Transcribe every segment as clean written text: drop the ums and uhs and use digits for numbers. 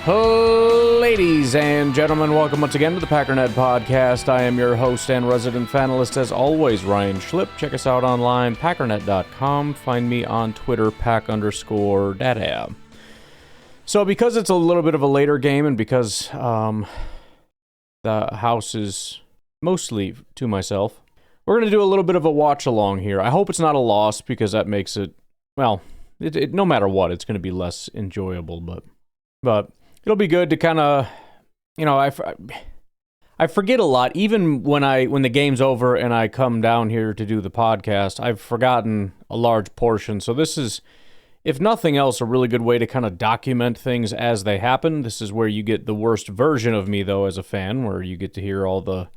Ladies and gentlemen, welcome once again to the Packernet podcast. I am your host and resident fanalist, as always, Ryan Schlipp. Check us out online, packernet.com. Find me on Twitter, pack_data. So because it's a little bit of a later game and because the house is mostly to myself, we're going to do a little bit of a watch-along here. I hope it's not a loss because that makes it, well, no matter what, it's going to be less enjoyable, but it'll be good to kind of, you know, I forget a lot. Even when the game's over and I come down here to do the podcast, I've forgotten a large portion. So this is, if nothing else, a really good way to kind of document things as they happen. This is where you get the worst version of me, though, as a fan, where you get to hear all the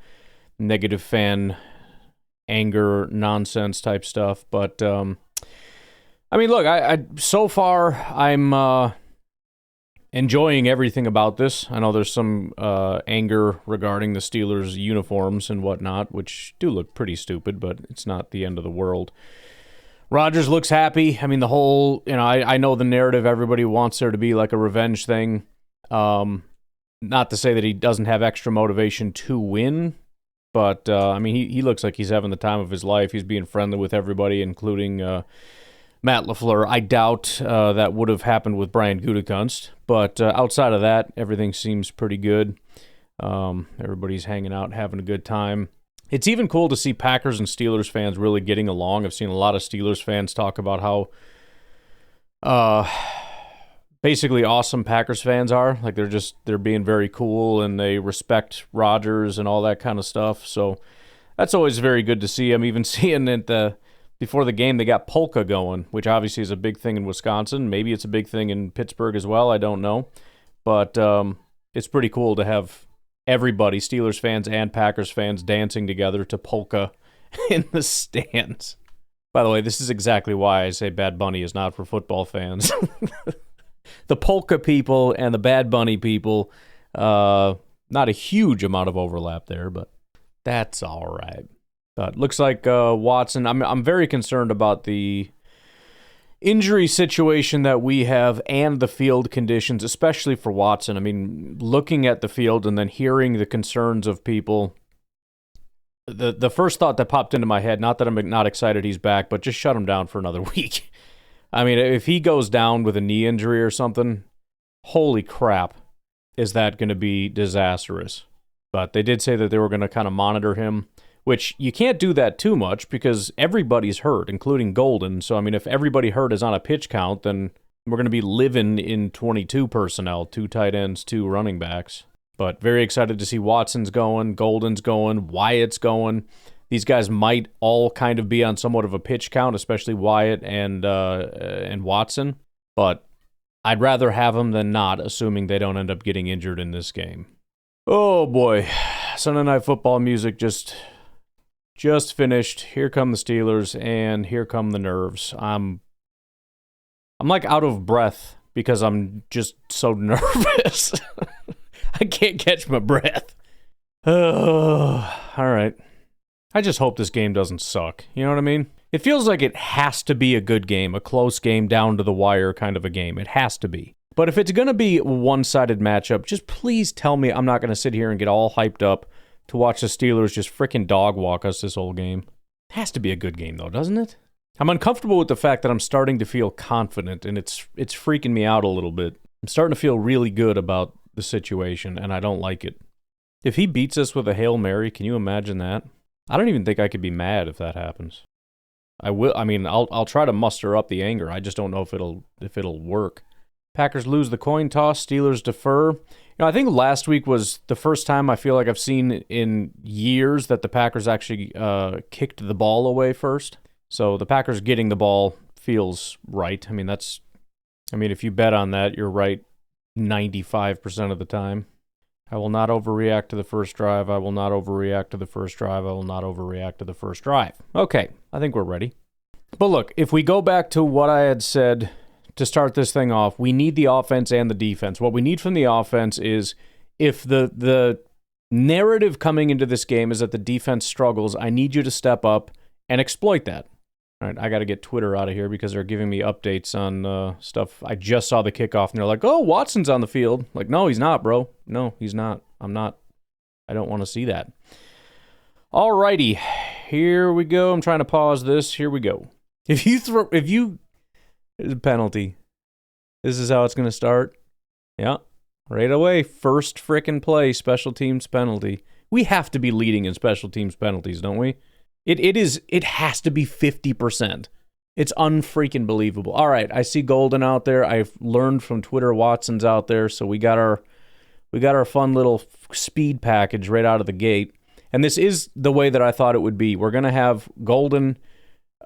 negative fan anger, nonsense type stuff. But, I mean, look, I so far, I'm enjoying everything about this. I know there's some anger regarding the Steelers' uniforms and whatnot, which do look pretty stupid, but it's not the end of the world. Rodgers looks happy. I mean, the whole, you know, I know the narrative, everybody wants there to be like a revenge thing. Not to say that he doesn't have extra motivation to win, but, I mean, he looks like he's having the time of his life. He's being friendly with everybody, including Matt LaFleur. I doubt that would have happened with Brian Gutekunst, but outside of that, everything seems pretty good. Everybody's hanging out, having a good time. It's even cool to see Packers and Steelers fans really getting along. I've seen a lot of Steelers fans talk about how basically awesome Packers fans are. Like they're being very cool and they respect Rodgers and all that kind of stuff. So that's always very good to see. I'm even seeing it before the game, they got polka going, which obviously is a big thing in Wisconsin. Maybe it's a big thing in Pittsburgh as well. I don't know. But it's pretty cool to have everybody, Steelers fans and Packers fans, dancing together to polka in the stands. By the way, this is exactly why I say Bad Bunny is not for football fans. The polka people and the Bad Bunny people, not a huge amount of overlap there, but that's all right. But looks like Watson, I'm very concerned about the injury situation that we have and the field conditions, especially for Watson. I mean, looking at the field and then hearing the concerns of people, the first thought that popped into my head, not that I'm not excited he's back, but just shut him down for another week. I mean, if he goes down with a knee injury or something, holy crap, is that going to be disastrous. But they did say that they were going to kind of monitor him, which you can't do that too much because everybody's hurt, including Golden. So, I mean, if everybody hurt is on a pitch count, then we're going to be living in 22 personnel, 2 tight ends, 2 running backs. But very excited to see Watson's going, Golden's going, Wyatt's going. These guys might all kind of be on somewhat of a pitch count, especially Wyatt and Watson. But I'd rather have them than not, assuming they don't end up getting injured in this game. Oh, boy. Sunday Night Football music just finished. Here come the Steelers, and here come the nerves. I'm like out of breath because I'm just so nervous. I can't catch my breath. Oh, all right. I just hope this game doesn't suck. You know what I mean? It feels like it has to be a good game, a close game, down to the wire kind of a game. It has to be. But if it's going to be a one-sided matchup, just please tell me I'm not going to sit here and get all hyped up to watch the Steelers just frickin' dog walk us this whole game. It has to be a good game, though, doesn't it? I'm uncomfortable with the fact that I'm starting to feel confident, and it's freaking me out a little bit. I'm starting to feel really good about the situation, and I don't like it. If he beats us with a Hail Mary, can you imagine that? I don't even think I could be mad if that happens. I'll try to muster up the anger. I just don't know if it'll work. Packers lose the coin toss, Steelers defer. You know, I think last week was the first time I feel like I've seen in years that the Packers actually kicked the ball away first. So the Packers getting the ball feels right. I mean, if you bet on that, you're right 95% of the time. I will not overreact to the first drive. I will not overreact to the first drive. I will not overreact to the first drive. Okay, I think we're ready. But look, if we go back to what I had said to start this thing off, we need the offense and the defense. What we need from the offense is if the narrative coming into this game is that the defense struggles, I need you to step up and exploit that. All right, I got to get Twitter out of here because they're giving me updates on stuff. I just saw the kickoff, and they're like, oh, Watson's on the field. Like, no, he's not, bro. No, he's not. I'm not. I don't want to see that. All righty, here we go. I'm trying to pause this. Here we go. There's a penalty. This is how it's going to start. Yeah, right away. First frickin' play, special teams penalty. We have to be leading in special teams penalties, don't we? It has to be 50%. It's unfreaking believable. All right, I see Golden out there. I've learned from Twitter Watson's out there, so we got our fun little speed package right out of the gate. And this is the way that I thought it would be. We're going to have Golden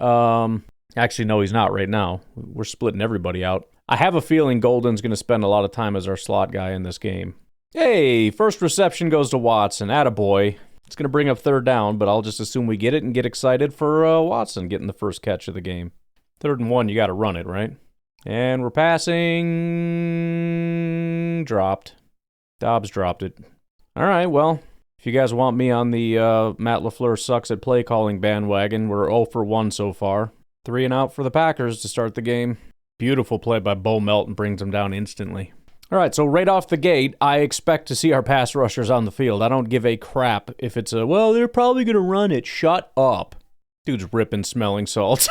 actually no, he's not right now. We're splitting everybody out. I have a feeling Golden's going to spend a lot of time as our slot guy in this game. Hey, first reception goes to Watson. Attaboy. It's going to bring up third down, but I'll just assume we get it and get excited for Watson getting the first catch of the game. 3rd and 1, you got to run it, right? And we're passing. Dropped. Dobbs dropped it. All right, well, if you guys want me on the Matt LaFleur sucks at play calling bandwagon, we're 0 for 1 so far. 3 and out for the Packers to start the game. Beautiful play by Bo Melton, brings them down instantly. All right, so right off the gate, I expect to see our pass rushers on the field. I don't give a crap if it's well, they're probably going to run it. Shut up. Dude's ripping smelling salts.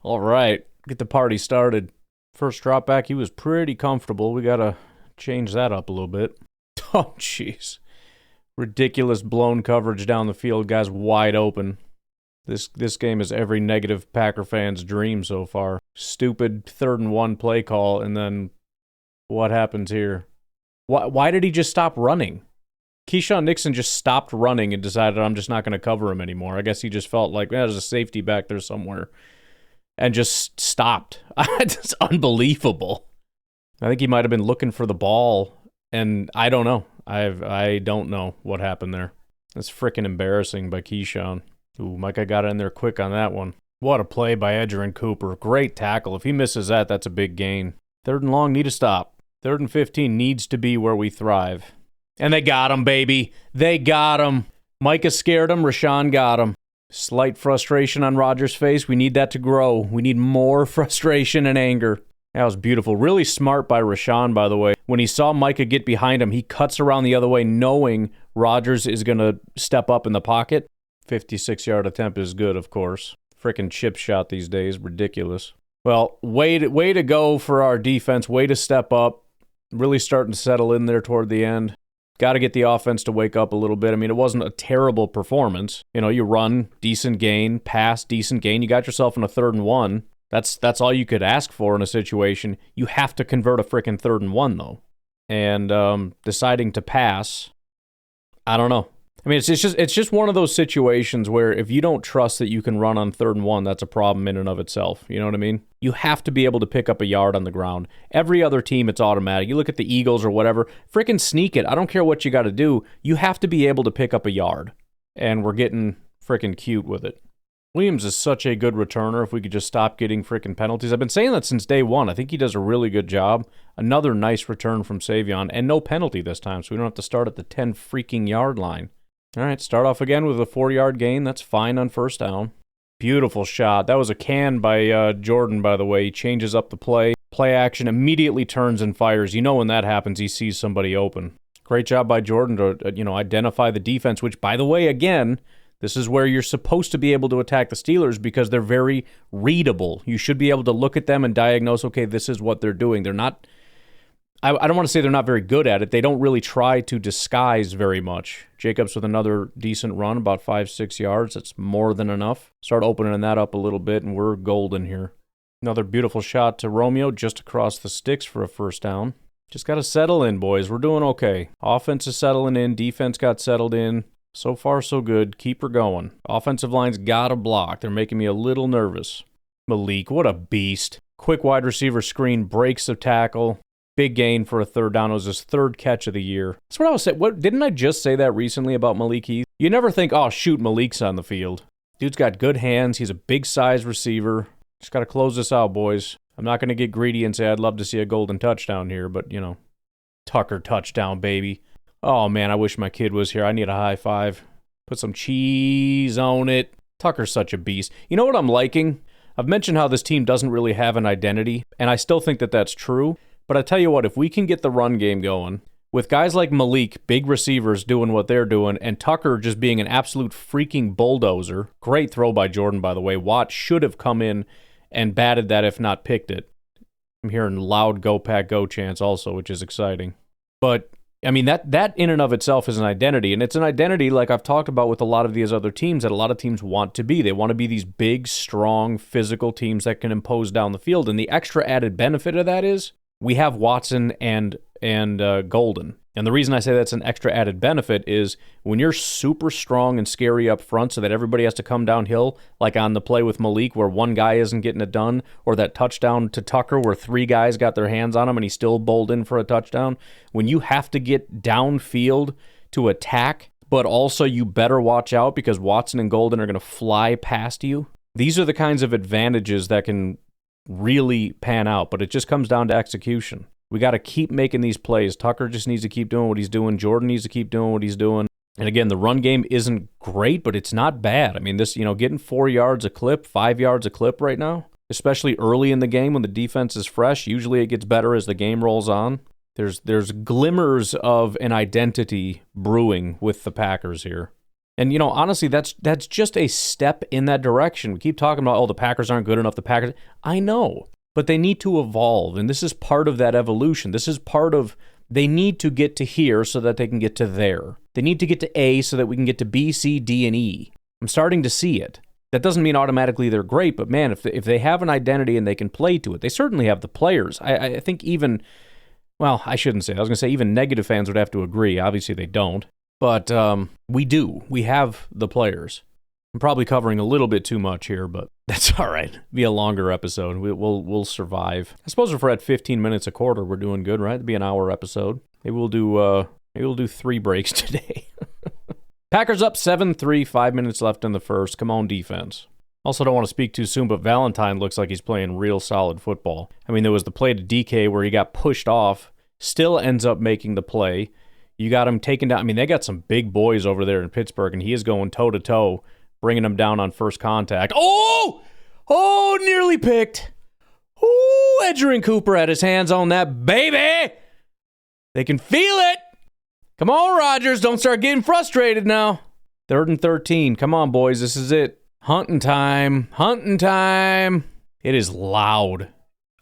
All right, get the party started. First drop back, he was pretty comfortable. We got to change that up a little bit. Oh, jeez. Ridiculous blown coverage down the field. Guys wide open. This game is every negative Packer fan's dream so far. Stupid 3rd and 1 play call, and then what happens here? Why did he just stop running? Keyshawn Nixon just stopped running and decided I'm just not going to cover him anymore. I guess he just felt like there's a safety back there somewhere and just stopped. It's unbelievable. I think he might have been looking for the ball, and I don't know. I don't know what happened there. That's freaking embarrassing by Keyshawn. Ooh, Micah got in there quick on that one. What a play by Edgerrin Cooper. Great tackle. If he misses that, that's a big gain. 3rd and long, need a stop. 3rd and 15 needs to be where we thrive. And they got him, baby. They got him. Micah scared him. Rashawn got him. Slight frustration on Rodgers' face. We need that to grow. We need more frustration and anger. That was beautiful. Really smart by Rashawn, by the way. When he saw Micah get behind him, he cuts around the other way knowing Rodgers is going to step up in the pocket. 56-yard attempt is good, of course. Frickin' chip shot these days. Ridiculous. Well, way to go for our defense. Way to step up. Really starting to settle in there toward the end. Got to get the offense to wake up a little bit. I mean, it wasn't a terrible performance. You know, you run, decent gain, pass, decent gain. You got yourself in a 3rd and 1. That's all you could ask for in a situation. You have to convert a frickin' 3rd and 1, though. And deciding to pass, I don't know. I mean, it's just one of those situations where if you don't trust that you can run on 3rd and 1, that's a problem in and of itself. You know what I mean? You have to be able to pick up a yard on the ground. Every other team, it's automatic. You look at the Eagles or whatever, freaking sneak it. I don't care what you got to do. You have to be able to pick up a yard. And we're getting freaking cute with it. Williams is such a good returner if we could just stop getting freaking penalties. I've been saying that since day one. I think he does a really good job. Another nice return from Savion, and no penalty this time, so we don't have to start at the 10 freaking yard line. All right, start off again with a 4-yard gain. That's fine on 1st down. Beautiful shot. That was a can by Jordan, by the way. He changes up the play. Play action, immediately turns and fires. You know when that happens, he sees somebody open. Great job by Jordan to identify the defense, which, by the way, again, this is where you're supposed to be able to attack the Steelers because they're very readable. You should be able to look at them and diagnose, okay, this is what they're doing. They're not... I don't want to say they're not very good at it. They don't really try to disguise very much. Jacobs with another decent run, about 5-6 yards. That's more than enough. Start opening that up a little bit, and we're golden here. Another beautiful shot to Romeo just across the sticks for a 1st down. Just got to settle in, boys. We're doing okay. Offense is settling in. Defense got settled in. So far, so good. Keep her going. Offensive line's got to block. They're making me a little nervous. Malik, what a beast. Quick wide receiver screen, breaks the tackle. Big gain for a 3rd down. It was his 3rd catch of the year. That's what I was saying. Didn't I just say that recently about Malik Heath? You never think, oh, shoot, Malik's on the field. Dude's got good hands. He's a big-size receiver. Just got to close this out, boys. I'm not going to get greedy and say I'd love to see a golden touchdown here, but, Tucker touchdown, baby. Oh, man, I wish my kid was here. I need a high five. Put some cheese on it. Tucker's such a beast. You know what I'm liking? I've mentioned how this team doesn't really have an identity, and I still think that that's true. But I tell you what, if we can get the run game going, with guys like Malik, big receivers doing what they're doing, and Tucker just being an absolute freaking bulldozer. Great throw by Jordan, by the way. Watt should have come in and batted that, if not picked it. I'm hearing loud go pack go chants also, which is exciting. But I mean, that in and of itself is an identity, and it's an identity like I've talked about with a lot of these other teams that a lot of teams want to be. They want to be these big, strong, physical teams that can impose down the field, and the extra added benefit of that is we have Watson and Golden. And the reason I say that's an extra added benefit is when you're super strong and scary up front so that everybody has to come downhill, like on the play with Malik where one guy isn't getting it done, or that touchdown to Tucker where 3 guys got their hands on him and he still bowled in for a touchdown. When you have to get downfield to attack, but also you better watch out because Watson and Golden are going to fly past you. These are the kinds of advantages that can really pan out, but it just comes down to execution. We got to keep making these plays. Tucker just needs to keep doing what he's doing. Jordan needs to keep doing what he's doing. And again, the run game isn't great, but it's not bad. I mean, this, getting 4 yards a clip, 5 yards a clip right now, especially early in the game when the defense is fresh. Usually it gets better as the game rolls on. There's glimmers of an identity brewing with the Packers here. And, honestly, that's just a step in that direction. We keep talking about, the Packers aren't good enough. The Packers, I know. But they need to evolve, and this is part of that evolution. This is part of, they need to get to here so that they can get to there. They need to get to A so that we can get to B, C, D, and E. I'm starting to see it. That doesn't mean automatically they're great, but man, if they have an identity and they can play to it, they certainly have the players. I think even, well, I shouldn't say. I was going to say even negative fans would have to agree. Obviously they don't. But we do. We have the players. I'm probably covering a little bit too much here, but that's all right. Be a longer episode. We'll survive. I suppose if we're at 15 minutes a quarter, we're doing good, right? It'd be an hour episode. Maybe we'll do 3 breaks today. Packers up 7-3, 5 minutes left in the first. Come on, defense. Also don't want to speak too soon, but Valentine looks like he's playing real solid football. I mean, there was the play to DK where he got pushed off, still ends up making the play. You got him taken down. I mean, they got some big boys over there in Pittsburgh, and he is going toe-to-toe, bringing him down on first contact. Oh, nearly picked. Ooh, Edgerrin Cooper had his hands on that baby. They can feel it. Come on, Rodgers. Don't start getting frustrated now. 3rd and 13. Come on, boys. This is it. Hunting time. It is loud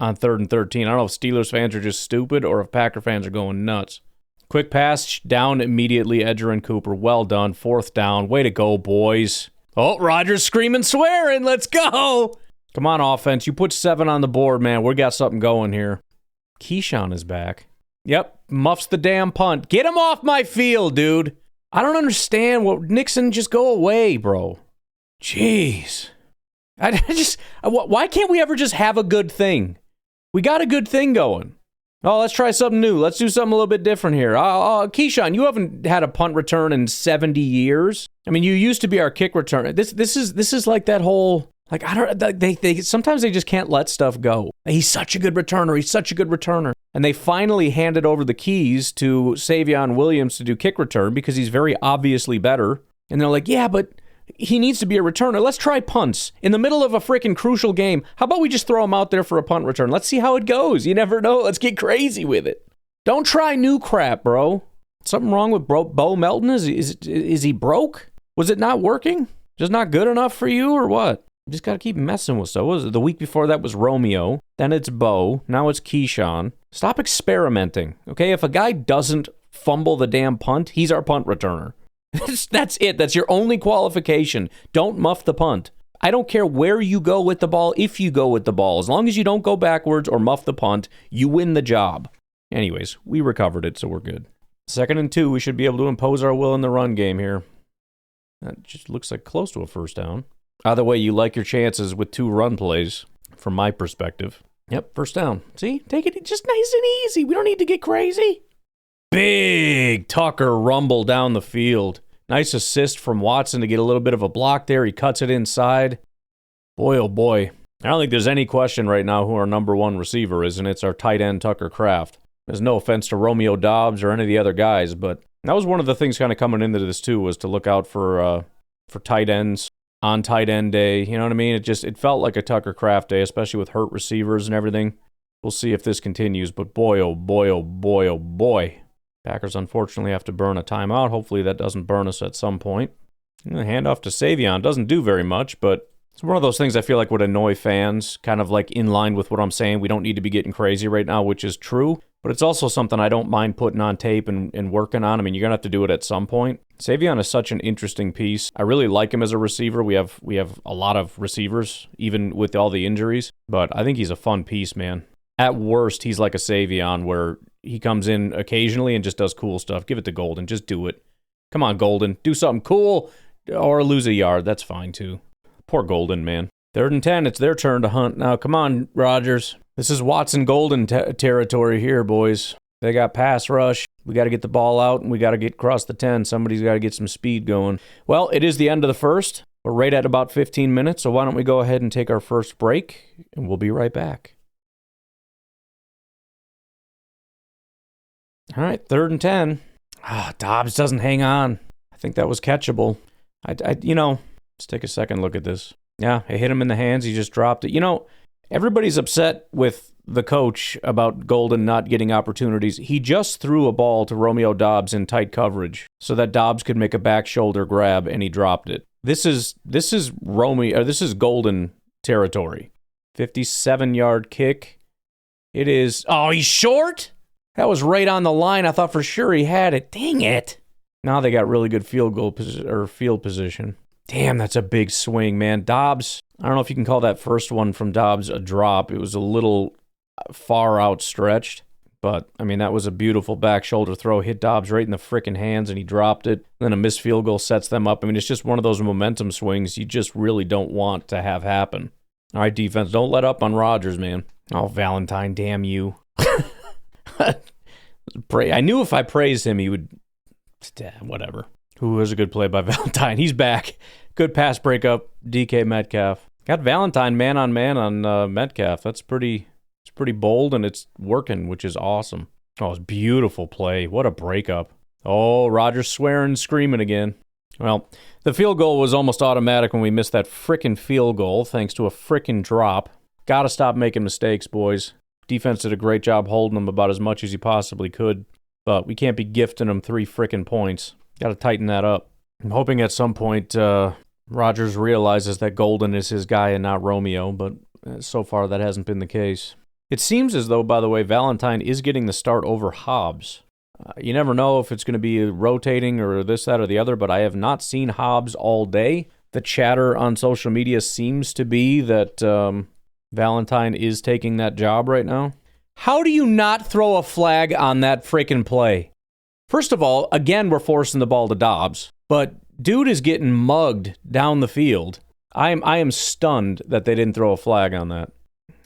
on 3rd and 13. I don't know if Steelers fans are just stupid or if Packer fans are going nuts. Quick pass down immediately. Edgerrin Cooper. Well done. 4th down. Way to go, boys. Oh, Rodgers screaming, swearing. Let's go. Come on, offense. You put 7 on the board, man. We got something going here. Keyshawn is back. Yep, muffs the damn punt. Get him off my field, dude. I don't understand. Nixon, just go away, bro. Jeez. Why can't we ever just have a good thing? We got a good thing going. Oh, let's try something new. Let's do something a little bit different here. Keyshawn, you haven't had a punt return in 70 years. I mean, you used to be our kick returner. This is like that whole, like, I don't, they sometimes they just can't let stuff go. He's such a good returner. And they finally handed over the keys to Savion Williams to do kick return because he's very obviously better. And they're like, yeah, but he needs to be a returner. Let's try punts. In the middle of a freaking crucial game, how about we just throw him out there for a punt return? Let's see how it goes. You never know. Let's get crazy with it. Don't try new crap, bro. Something wrong with Bo Melton? Is he broke? Was it not working? Just not good enough for you or what? You just got to keep messing with stuff. What was it? The week before that was Romeo. Then it's Bo. Now it's Keyshawn. Stop experimenting, okay? If a guy doesn't fumble the damn punt, he's our punt returner. That's it. That's your only qualification. Don't muff the punt. I don't care where you go with the ball, if you go with the ball. As long as you don't go backwards or muff the punt, you win the job. Anyways, we recovered it, so we're good. 2nd and 2, we should be able to impose our will in the run game here. That just looks like close to a first down. Either way, you like your chances with 2 run plays, from my perspective. Yep, first down. See? Take it just nice and easy. We don't need to get crazy. Big Tucker rumble down the field. Nice assist from Watson to get a little bit of a block there. He cuts it inside. Boy, oh boy. I don't think there's any question right now who our number 1 receiver is, and it's our tight end, Tucker Kraft. There's no offense to Romeo Dobbs or any of the other guys, but that was one of the things kind of coming into this too, was to look out for tight ends on tight end day. You know what I mean? It felt like a Tucker Kraft day, especially with hurt receivers and everything. We'll see if this continues, but boy, oh boy, oh boy, oh boy. Packers unfortunately have to burn a timeout. Hopefully that doesn't burn us at some point. Hand off to Savion. Doesn't do very much, but it's one of those things I feel like would annoy fans, kind of like in line with what I'm saying. We don't need to be getting crazy right now, which is true, but it's also something I don't mind putting on tape and working on. I mean, you're going to have to do it at some point. Savion is such an interesting piece. I really like him as a receiver. We have a lot of receivers, even with all the injuries, but I think he's a fun piece, man. At worst, he's like a Savion where he comes in occasionally and just does cool stuff. Give it to Golden. Just do it. Come on, Golden. Do something cool or lose a yard. That's fine, too. Poor Golden, man. 3rd and 10. It's their turn to hunt. Now, come on, Rodgers. This is Watson-Golden territory here, boys. They got pass rush. We got to get the ball out, and we got to get across the 10. Somebody's got to get some speed going. Well, it is the end of the first. We're right at about 15 minutes, so why don't we go ahead and take our first break, and we'll be right back. All right, 3rd and 10. Dobbs doesn't hang on. I think that was catchable. Let's take a second look at this. Yeah, it hit him in the hands. He just dropped it. Everybody's upset with the coach about Golden not getting opportunities. He just threw a ball to Romeo Doubs in tight coverage so that Dobbs could make a back shoulder grab, and he dropped it. This is Golden territory. 57-yard kick. It is. Oh, he's short? That was right on the line. I thought for sure he had it. Dang it. Now they got really good field position. Damn, that's a big swing, man. Dobbs, I don't know if you can call that first one from Dobbs a drop. It was a little far outstretched, but, I mean, that was a beautiful back shoulder throw. Hit Dobbs right in the frickin' hands, and he dropped it. Then a missed field goal sets them up. I mean, it's just one of those momentum swings you just really don't want to have happen. All right, defense, don't let up on Rodgers, man. Oh, Valentine, damn you. I knew if I praised him, he would... Whatever. Who was a good play by Valentine? He's back. Good pass breakup. DK Metcalf. Got Valentine man on Metcalf. It's pretty bold, and it's working, which is awesome. Oh, it's a beautiful play. What a breakup. Oh, Rodgers swearing, screaming again. Well, the field goal was almost automatic when we missed that frickin' field goal, thanks to a frickin' drop. Gotta stop making mistakes, boys. Defense did a great job holding them about as much as he possibly could, but we can't be gifting them 3 frickin' points. Got to tighten that up. I'm hoping at some point Rodgers realizes that Golden is his guy and not Romeo, but so far that hasn't been the case. It seems as though, by the way, Valentine is getting the start over Hobbs. You never know if it's going to be rotating or this, that, or the other, but I have not seen Hobbs all day. The chatter on social media seems to be that Valentine is taking that job right now. How do you not throw a flag on that freaking play? First of all, again, we're forcing the ball to Dobbs, but dude is getting mugged down the field. I am stunned that they didn't throw a flag on that.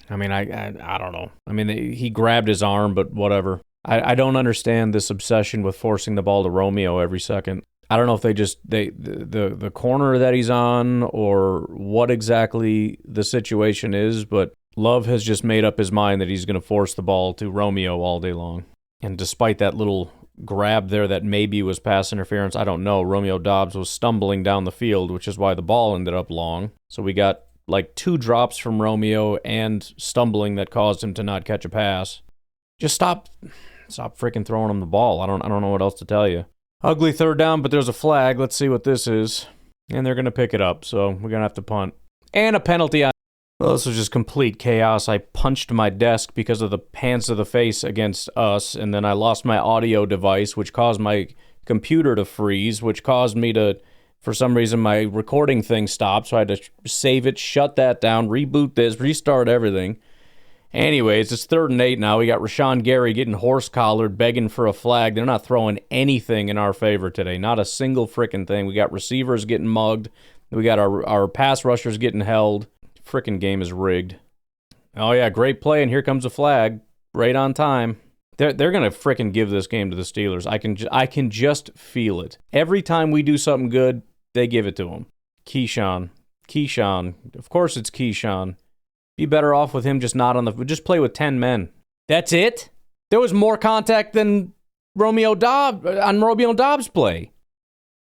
I mean, I don't know. I mean, he grabbed his arm, but whatever. I don't understand this obsession with forcing the ball to Romeo every second. I don't know if the corner that he's on or what exactly the situation is, but Love has just made up his mind that he's going to force the ball to Romeo all day long. And despite that little grab there that maybe was pass interference, I don't know. Romeo Doubs was stumbling down the field, which is why the ball ended up long. So we got like 2 drops from Romeo and stumbling that caused him to not catch a pass. Just stop freaking throwing him the ball. I don't know what else to tell you. Ugly 3rd down, but there's a flag. Let's see what this is. And they're going to pick it up, so we're going to have to punt. And a penalty on. Well, this was just complete chaos. I punched my desk because of the hands to the face against us, and then I lost my audio device, which caused my computer to freeze, which caused me to, for some reason, my recording thing stopped, so I had to save it, shut that down, reboot this, restart everything. Anyways, it's 3rd and 8 now. We got Rashawn Gary getting horse-collared, begging for a flag. They're not throwing anything in our favor today. Not a single frickin' thing. We got receivers getting mugged. We got our pass rushers getting held. Frickin' game is rigged. Oh, yeah, great play, and here comes a flag. Right on time. They're going to frickin' give this game to the Steelers. I can just feel it. Every time we do something good, they give it to them. Keyshawn. Of course it's Keyshawn. Be better off with him just play with 10 men. That's it? There was more contact than Romeo Doubs play.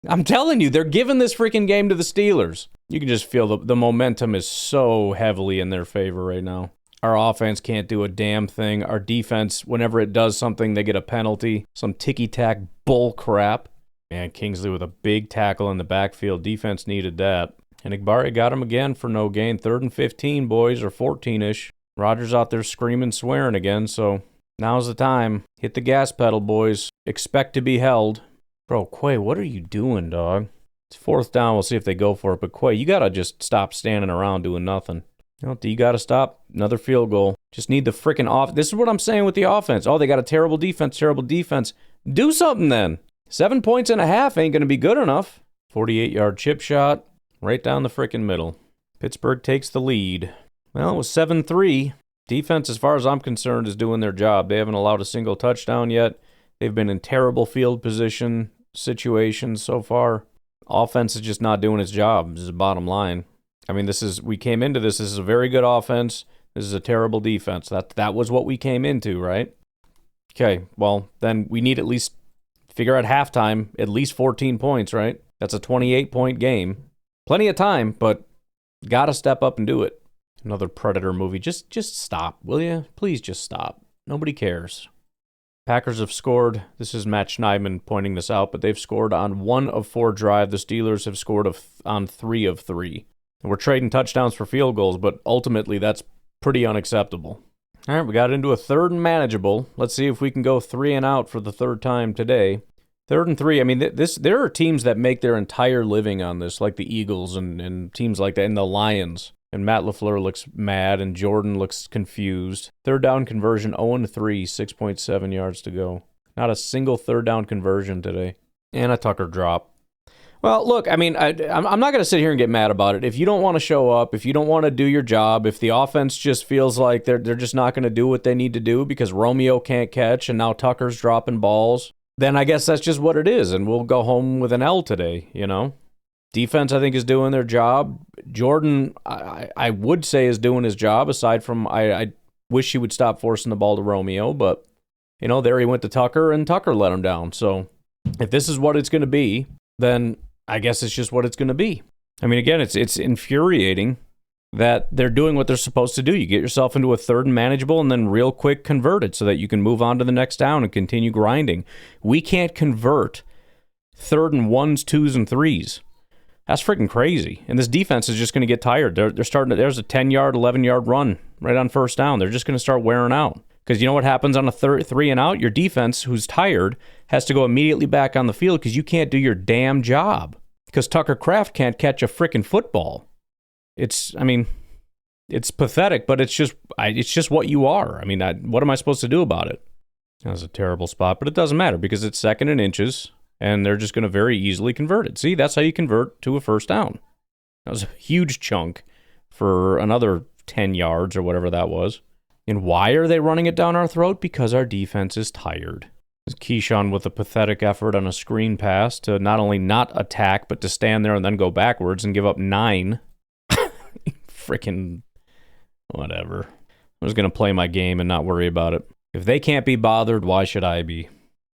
I'm telling you, they're giving this freaking game to the Steelers. You can just feel the momentum is so heavily in their favor right now. Our offense can't do a damn thing. Our defense, whenever it does something, they get a penalty. Some ticky-tack bull crap. Man, Kingsley with a big tackle in the backfield. Defense needed that. And Igbari got him again for no gain. 3rd and 15, boys, or 14-ish. Rodgers out there screaming, swearing again, so now's the time. Hit the gas pedal, boys. Expect to be held. Bro, Quay, what are you doing, dog? It's 4th down. We'll see if they go for it. But Quay, you got to just stop standing around doing nothing. You got to stop. Another field goal. Just need the freaking off. This is what I'm saying with the offense. Oh, they got a terrible defense, terrible defense. Do something then. 7 points and a half ain't going to be good enough. 48-yard chip shot. Right down the freaking middle. Pittsburgh takes the lead. Well, it was 7-3. Defense, as far as I'm concerned, is doing their job. They haven't allowed a single touchdown yet. They've been in terrible field position situations so far. Offense is just not doing its job. This is the bottom line. I mean, we came into this is a very good offense. This is a terrible defense. That was what we came into, right? Okay, well, then we need at least figure at halftime at least 14 points, right? That's a 28-point game. Plenty of time, but gotta step up and do it. Another Predator movie. Just stop, will you? Please just stop. Nobody cares. Packers have scored. This is Matt Schneidman pointing this out, but they've scored on 1 of 4 drives. The Steelers have scored on 3 of 3. And we're trading touchdowns for field goals, but ultimately that's pretty unacceptable. All right, we got into a 3rd and manageable. Let's see if we can go 3 and out for the 3rd time today. 3rd and 3. I mean, there are teams that make their entire living on this, like the Eagles and teams like that, and the Lions. And Matt LaFleur looks mad, and Jordan looks confused. 3rd down conversion, 0-3, 6.7 yards to go. Not a single 3rd down conversion today. And a Tucker drop. Well, look, I mean, I'm not going to sit here and get mad about it. If you don't want to show up, if you don't want to do your job, if the offense just feels like they're just not going to do what they need to do because Romeo can't catch and now Tucker's dropping balls, then I guess that's just what it is, and we'll go home with an L today, you know? Defense, I think, is doing their job. Jordan, I would say, is doing his job, aside from I wish he would stop forcing the ball to Romeo, but, you know, there he went to Tucker, and Tucker let him down. So if this is what it's going to be, then I guess it's just what it's going to be. I mean, again, it's infuriating that they're doing what they're supposed to do. You get yourself into a 3rd and manageable and then real quick convert it so that you can move on to the next down and continue grinding. We can't convert 3rd and 1s, 2s, and 3s. That's freaking crazy. And this defense is just going to get tired. They're starting to, there's a 10-yard, 11-yard run right on 1st down. They're just going to start wearing out. Because you know what happens on a 3 and out? Your defense, who's tired, has to go immediately back on the field because you can't do your damn job. Because Tucker Kraft can't catch a freaking football. It's pathetic, but it's just what you are. I mean, what am I supposed to do about it? That was a terrible spot, but it doesn't matter because it's 2nd and inches, and they're just going to very easily convert it. See, that's how you convert to a 1st down. That was a huge chunk for another 10 yards or whatever that was. And why are they running it down our throat? Because our defense is tired. Keyshawn with a pathetic effort on a screen pass to not only not attack, but to stand there and then go backwards and give up 9. Freaking whatever. I was going to play my game and not worry about it. If they can't be bothered, why should I be?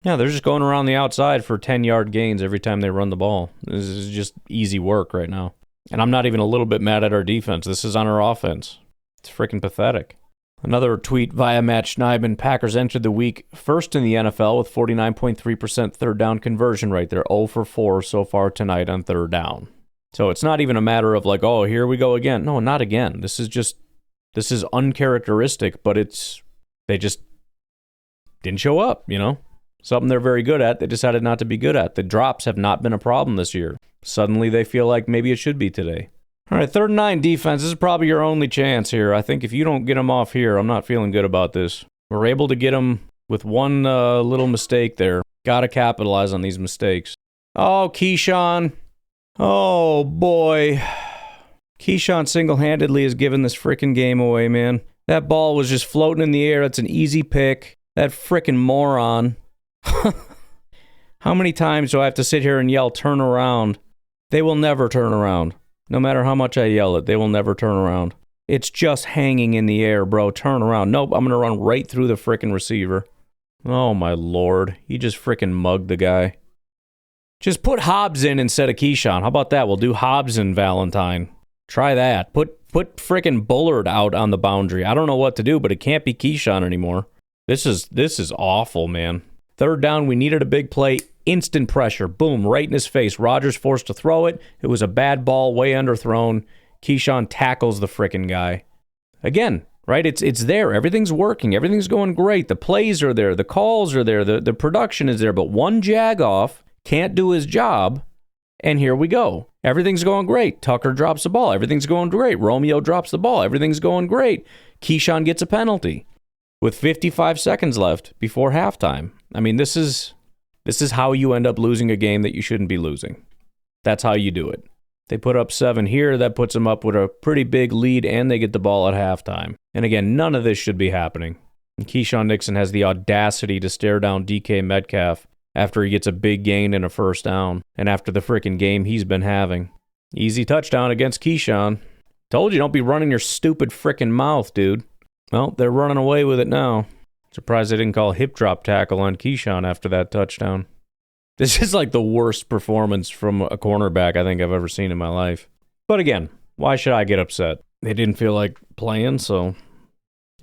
Yeah, they're just going around the outside for 10-yard gains every time they run the ball. This is just easy work right now. And I'm not even a little bit mad at our defense. This is on our offense. It's freaking pathetic. Another tweet via Matt Schneidman. Packers entered the week 1st in the NFL with 49.3% 3rd down conversion rate. They're 0 for 4 so far tonight on 3rd down. So it's not even a matter of like, oh, here we go again. No, not again. This is uncharacteristic, but they just didn't show up, you know? Something they're very good at, they decided not to be good at. The drops have not been a problem this year. Suddenly they feel like maybe it should be today. All right, 3rd and 9 defense. This is probably your only chance here. I think if you don't get them off here, I'm not feeling good about this. We're able to get them with one little mistake there. Got to capitalize on these mistakes. Oh, Keyshawn. Oh, boy. Keyshawn single-handedly has given this freaking game away, man. That ball was just floating in the air. It's an easy pick. That freaking moron. How many times do I have to sit here and yell, turn around? They will never turn around. No matter how much I yell it, they will never turn around. It's just hanging in the air, bro. Turn around. Nope, I'm going to run right through the freaking receiver. Oh, my Lord. He just freaking mugged the guy. Just put Hobbs in instead of Keyshawn. How about that? We'll do Hobbs and Valentine. Try that. Put frickin' Bullard out on the boundary. I don't know what to do, but it can't be Keyshawn anymore. This is awful, man. Third down, we needed a big play. Instant pressure. Boom, right in his face. Rodgers forced to throw it. It was a bad ball, way underthrown. Keyshawn tackles the frickin' guy. Again, right? It's there. Everything's working. Everything's going great. The plays are there. The calls are there. The production is there. But one jag-off can't do his job, and here we go. Everything's going great. Tucker drops the ball. Everything's going great. Romeo drops the ball. Everything's going great. Keyshawn gets a penalty with 55 seconds left before halftime. I mean, this is how you end up losing a game that you shouldn't be losing. That's how you do it. They put up 7 here. That puts them up with a pretty big lead, and they get the ball at halftime. And again, none of this should be happening. And Keyshawn Nixon has the audacity to stare down DK Metcalf after he gets a big gain and a first down, and after the frickin' game he's been having. Easy touchdown against Keyshawn. Told you, don't be running your stupid frickin' mouth, dude. Well, they're running away with it now. Surprised they didn't call a hip drop tackle on Keyshawn after that touchdown. This is like the worst performance from a cornerback I think I've ever seen in my life. But again, why should I get upset? They didn't feel like playing, so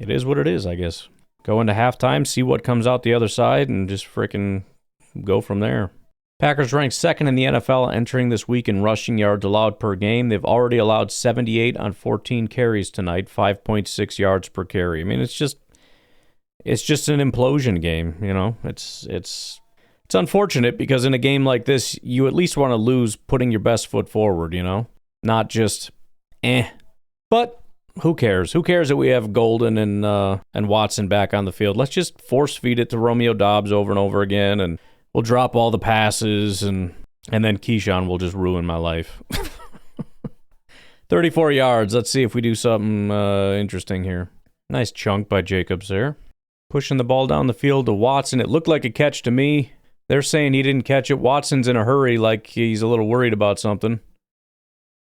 it is what it is, I guess. Go into halftime, see what comes out the other side, and just frickin' go from there. Packers ranked second in the NFL entering this week in rushing yards allowed per game. They've already allowed 78 on 14 carries tonight, 5.6 yards per carry. I mean, it's just an implosion game, you know. It's unfortunate because in a game like this, you at least want to lose putting your best foot forward, you know, not just But who cares? Who cares that we have Golden and Watson back on the field? Let's just force feed it to Romeo Doubs over and over again, and we'll drop all the passes, and then Keyshawn will just ruin my life. 34 yards. Let's see if we do something interesting here. Nice chunk by Jacobs there. Pushing the ball down the field to Watson. It looked like a catch to me. They're saying he didn't catch it. Watson's in a hurry, like he's a little worried about something.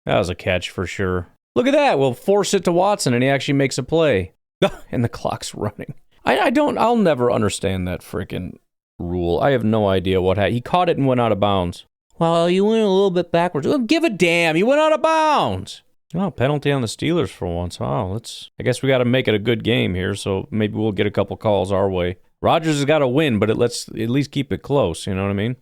That was a catch for sure. Look at that. We'll force it to Watson, and he actually makes a play. And the clock's running. I'll never understand that freaking rule. I have no idea what happened. He caught it and went out of bounds. Well, you went a little bit backwards. Well, give a damn. You went out of bounds. Oh, penalty on the Steelers for once. Oh, I guess we got to make it a good game here, so maybe we'll get a couple calls our way. Rodgers has got to win, but let's at least keep it close, you know what I mean?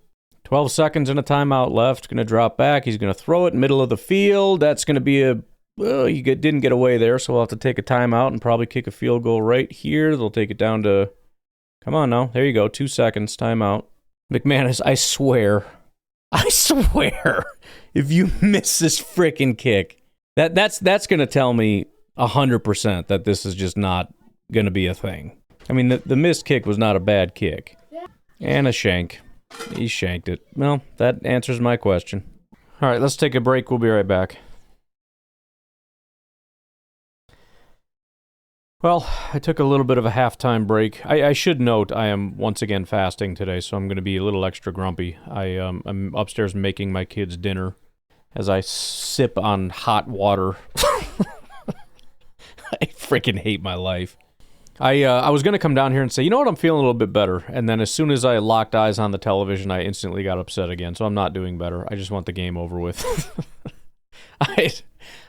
12 seconds and a timeout left. Going to drop back. He's going to throw it middle of the field. That's going to be didn't get away there, so we'll have to take a timeout and probably kick a field goal right here. They'll take it down to, come on now. There you go. 2 seconds, timeout. McManus, I swear, if you miss this freaking kick, that's going to tell me 100% that this is just not going to be a thing. I mean, the missed kick was not a bad kick. And a shank. He shanked it. Well, that answers my question. All right, let's take a break. We'll be right back. Well, I took a little bit of a halftime break. I should note I am once again fasting today, so I'm going to be a little extra grumpy. I'm upstairs making my kids dinner as I sip on hot water. I freaking hate my life. I was going to come down here and say, you know what, I'm feeling a little bit better. And then as soon as I locked eyes on the television, I instantly got upset again. So I'm not doing better. I just want the game over with.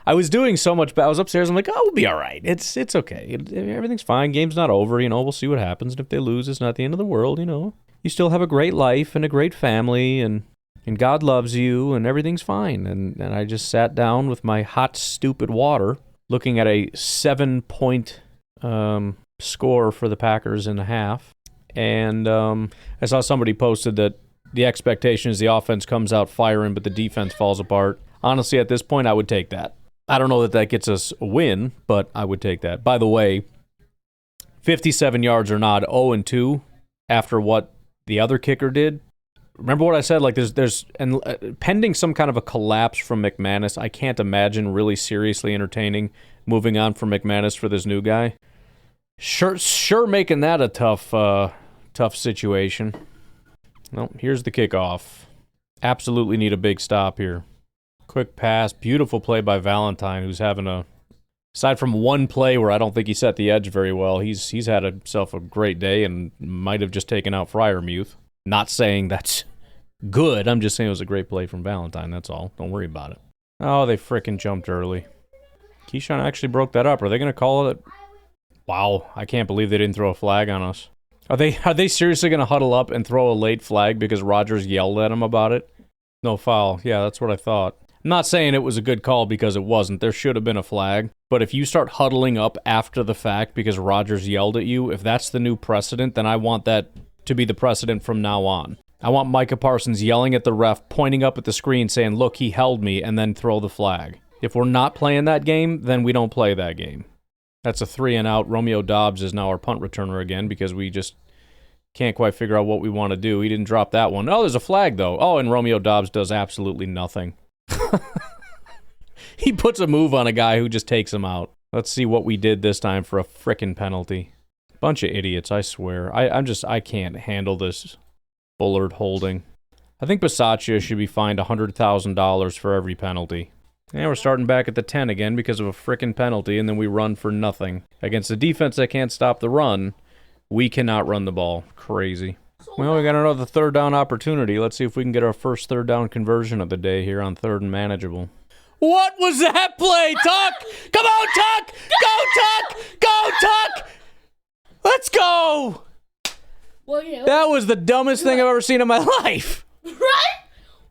I was doing so much, but I was upstairs. I'm like, oh, we'll be all right. It's okay. Everything's fine. Game's not over. You know, we'll see what happens. And if they lose, it's not the end of the world. You know, you still have a great life and a great family, and God loves you, and everything's fine. And I just sat down with my hot, stupid water, looking at a 7-point score for the Packers in the half. And I saw somebody posted that the expectation is the offense comes out firing, but the defense falls apart. Honestly, at this point, I would take that. I don't know that gets us a win, but I would take that. By the way, 57 yards or not, 0-2 after what the other kicker did. Remember what I said? Like pending some kind of a collapse from McManus, I can't imagine really seriously entertaining moving on from McManus for this new guy. Sure, making that a tough situation. Well, here's the kickoff. Absolutely need a big stop here. Quick pass, beautiful play by Valentine, who's having aside from one play where I don't think he set the edge very well, he's had himself a great day and might have just taken out Freiermuth. Not saying that's good. I'm just saying it was a great play from Valentine. That's all. Don't worry about it. Oh, they frickin' jumped early. Keyshawn actually broke that up. Are they going to call it? Wow, I can't believe they didn't throw a flag on us. Are they seriously going to huddle up and throw a late flag because Rodgers yelled at him about it? No foul. Yeah, that's what I thought. I'm not saying it was a good call because it wasn't. There should have been a flag. But if you start huddling up after the fact because Rodgers yelled at you, if that's the new precedent, then I want that to be the precedent from now on. I want Micah Parsons yelling at the ref, pointing up at the screen saying, look, he held me, and then throw the flag. If we're not playing that game, then we don't play that game. That's a 3-and-out. Romeo Doubs is now our punt returner again because we just can't quite figure out what we want to do. He didn't drop that one. Oh, there's a flag, though. Oh, and Romeo Doubs does absolutely nothing. He puts a move on a guy who just takes him out. Let's see what we did this time for a frickin' penalty. Bunch of idiots, I swear. I can't handle this Bullard holding. I think Bisaccia should be fined $100,000 for every penalty. And we're starting back at the 10 again because of a frickin' penalty, and then we run for nothing. Against a defense that can't stop the run, we cannot run the ball. Crazy. Well, we got another third down opportunity. Let's see if we can get our first third down conversion of the day here on third and manageable. What was that play, Tuck? Come on, Tuck! Go, Tuck! Go, Tuck! Let's go! Well, yeah. That was the dumbest thing I've ever seen in my life. Right?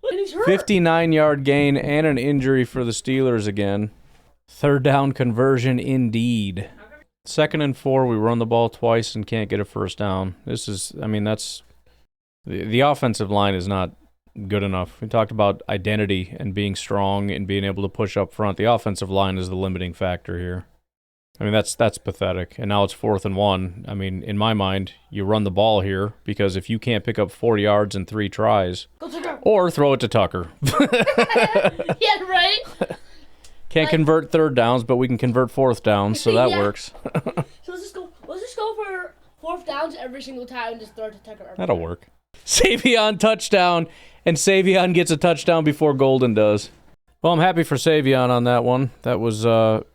And he's hurt. 59-yard gain and an injury for the Steelers again. Third down conversion indeed. 2nd and 4, we run the ball twice and can't get a first down. That's the offensive line is not good enough. We talked about identity and being strong and being able to push up front. The offensive line is the limiting factor here. I mean, that's pathetic. And now it's 4th and 1. I mean, in my mind, you run the ball here because if you can't pick up 4 yards in 3 tries, Go Tucker. Or throw it to Tucker. Yeah, right? Can't convert third downs, but we can convert fourth downs, so that Yeah. works. So let's just go for 4th downs every single time and just throw it to Tucker. That'll work. Savion touchdown, and Savion gets a touchdown before Golden does. Well, I'm happy for Savion on that one. That was,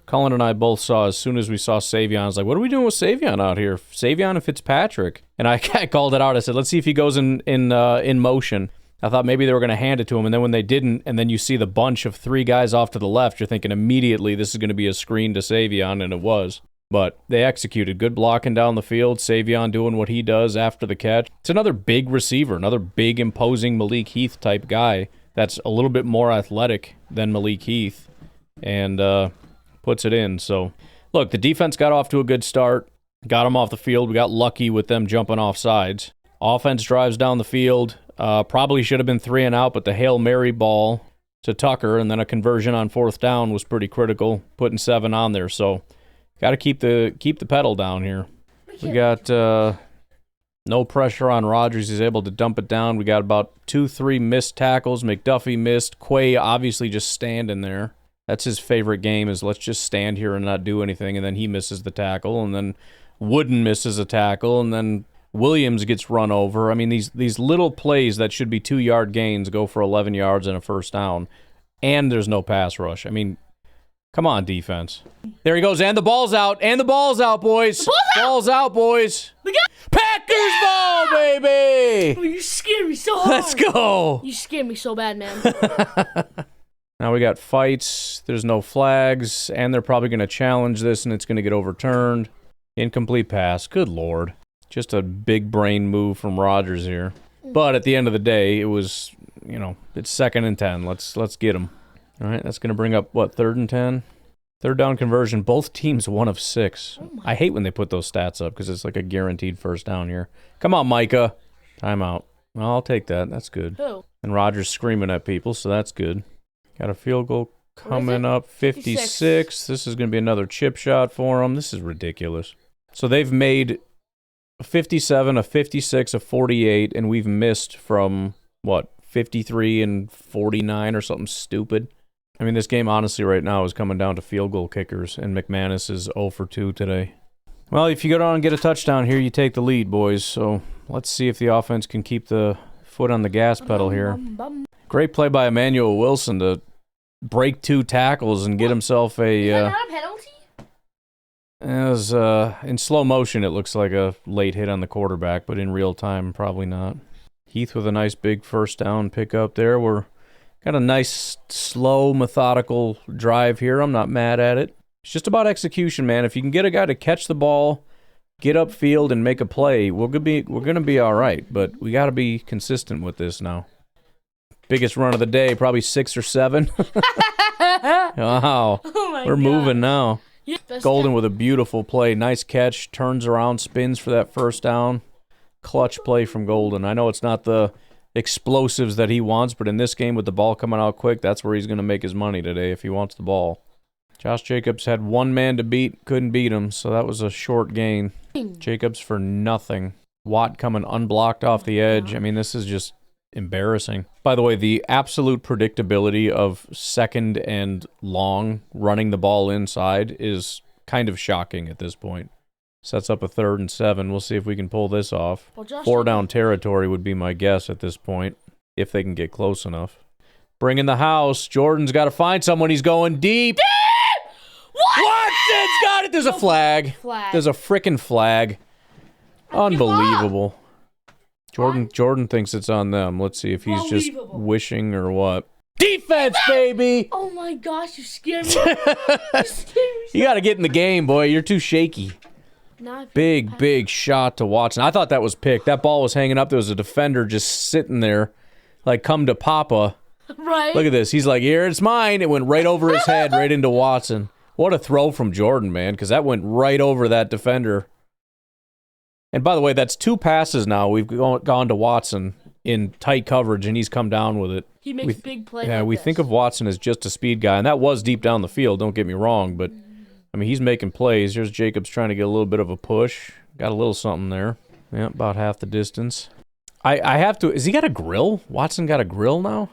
Colin and I both saw as soon as we saw Savion. I was like, what are we doing with Savion out here? Savion and Fitzpatrick. And I called it out. I said, let's see if he goes in motion. I thought maybe they were going to hand it to him, and then when they didn't, and then you see the bunch of 3 guys off to the left, you're thinking immediately this is going to be a screen to Savion, and it was. But they executed. Good blocking down the field. Savion doing what he does after the catch. It's another big receiver, another big, imposing Malik Heath type guy that's a little bit more athletic than Malik Heath and puts it in. So, look, the defense got off to a good start, got them off the field. We got lucky with them jumping off sides. Offense drives down the field. Probably should have been 3-and-out, but the Hail Mary ball to Tucker and then a conversion on 4th down was pretty critical, putting 7 on there. So, got to keep the pedal down here. We got no pressure on Rodgers. He's able to dump it down. We got about 2-3 missed tackles. McDuffie missed. Quay obviously just standing there. That's his favorite game is let's just stand here and not do anything. And then he misses the tackle. And then Wooden misses a tackle. And then Williams gets run over. I mean, these little plays that should be 2-yard gains go for 11 yards and a first down. And there's no pass rush. I mean, come on, defense. There he goes, and the ball's out, boys. Ball's out, boys. Packers ball, baby. Oh, you scared me so hard. Let's go. You scared me so bad, man. Now we got fights. There's no flags, and they're probably going to challenge this, and it's going to get overturned. Incomplete pass. Good Lord. Just a big brain move from Rodgers here. But at the end of the day, it was, it's 2nd and 10. Let's get him. All right, that's going to bring up, 3rd and 10? Third down conversion. Both teams 1 of 6. I hate when they put those stats up because it's like a guaranteed first down here. Come on, Micah. Timeout. Well, I'll take that. That's good. Who? And Rodgers screaming at people, so that's good. Got a field goal coming up. 56. This is going to be another chip shot for them. This is ridiculous. So they've made 57, a 56, a 48, and we've missed from, 53 and 49 or something stupid. I mean, this game, honestly, right now is coming down to field goal kickers, and McManus is 0 for 2 today. Well, if you go down and get a touchdown here, you take the lead, boys. So let's see if the offense can keep the foot on the gas pedal here. Great play by Emmanuel Wilson to break 2 tackles and get himself a... Is that not a penalty? It was, in slow motion, it looks like a late hit on the quarterback, but in real time, probably not. Heath with a nice big first down pickup there. We're got a nice, slow, methodical drive here. I'm not mad at it. It's just about execution, man. If you can get a guy to catch the ball, get upfield, and make a play, we're gonna be all right. But we got to be consistent with this now. Biggest run of the day, probably 6 or 7. Wow, we're moving now. Yeah, Golden with a beautiful play. Nice catch, turns around, spins for that first down. Clutch play from Golden. I know it's not the explosives that he wants, but in this game with the ball coming out quick, that's where he's going to make his money today if he wants the ball. Josh Jacobs had one man to beat, couldn't beat him, so that was a short gain. Jacobs for nothing. Watt coming unblocked off the edge. I mean, this is just embarrassing. By the way, the absolute predictability of second and long running the ball inside is kind of shocking at this point. Sets up a 3rd and 7. We'll see if we can pull this off. 4 down territory would be my guess at this point, if they can get close enough. Bring in the house. Jordan's got to find someone. He's going deep. Watson's got it. There's a flag. There's a frickin' flag. Unbelievable. Jordan thinks it's on them. Let's see if he's just wishing or what. Defense, baby! Oh my gosh, you scared me. You scared me. You got to get in the game, boy. You're too shaky. Big shot to Watson. I thought that was picked. That ball was hanging up. There was a defender just sitting there, like, come to Papa. Right. Look at this. He's like, here, it's mine. It went right over his head, right into Watson. What a throw from Jordan, man, because that went right over that defender. And by the way, that's 2 passes now. We've gone to Watson in tight coverage, and he's come down with it. He makes big plays. Yeah, we think of Watson as just a speed guy, and that was deep down the field, don't get me wrong, but I mean, he's making plays. Here's Jacobs trying to get a little bit of a push. Got a little something there. Yeah, about half the distance. I have to... Has he got a grill? Watson got a grill now?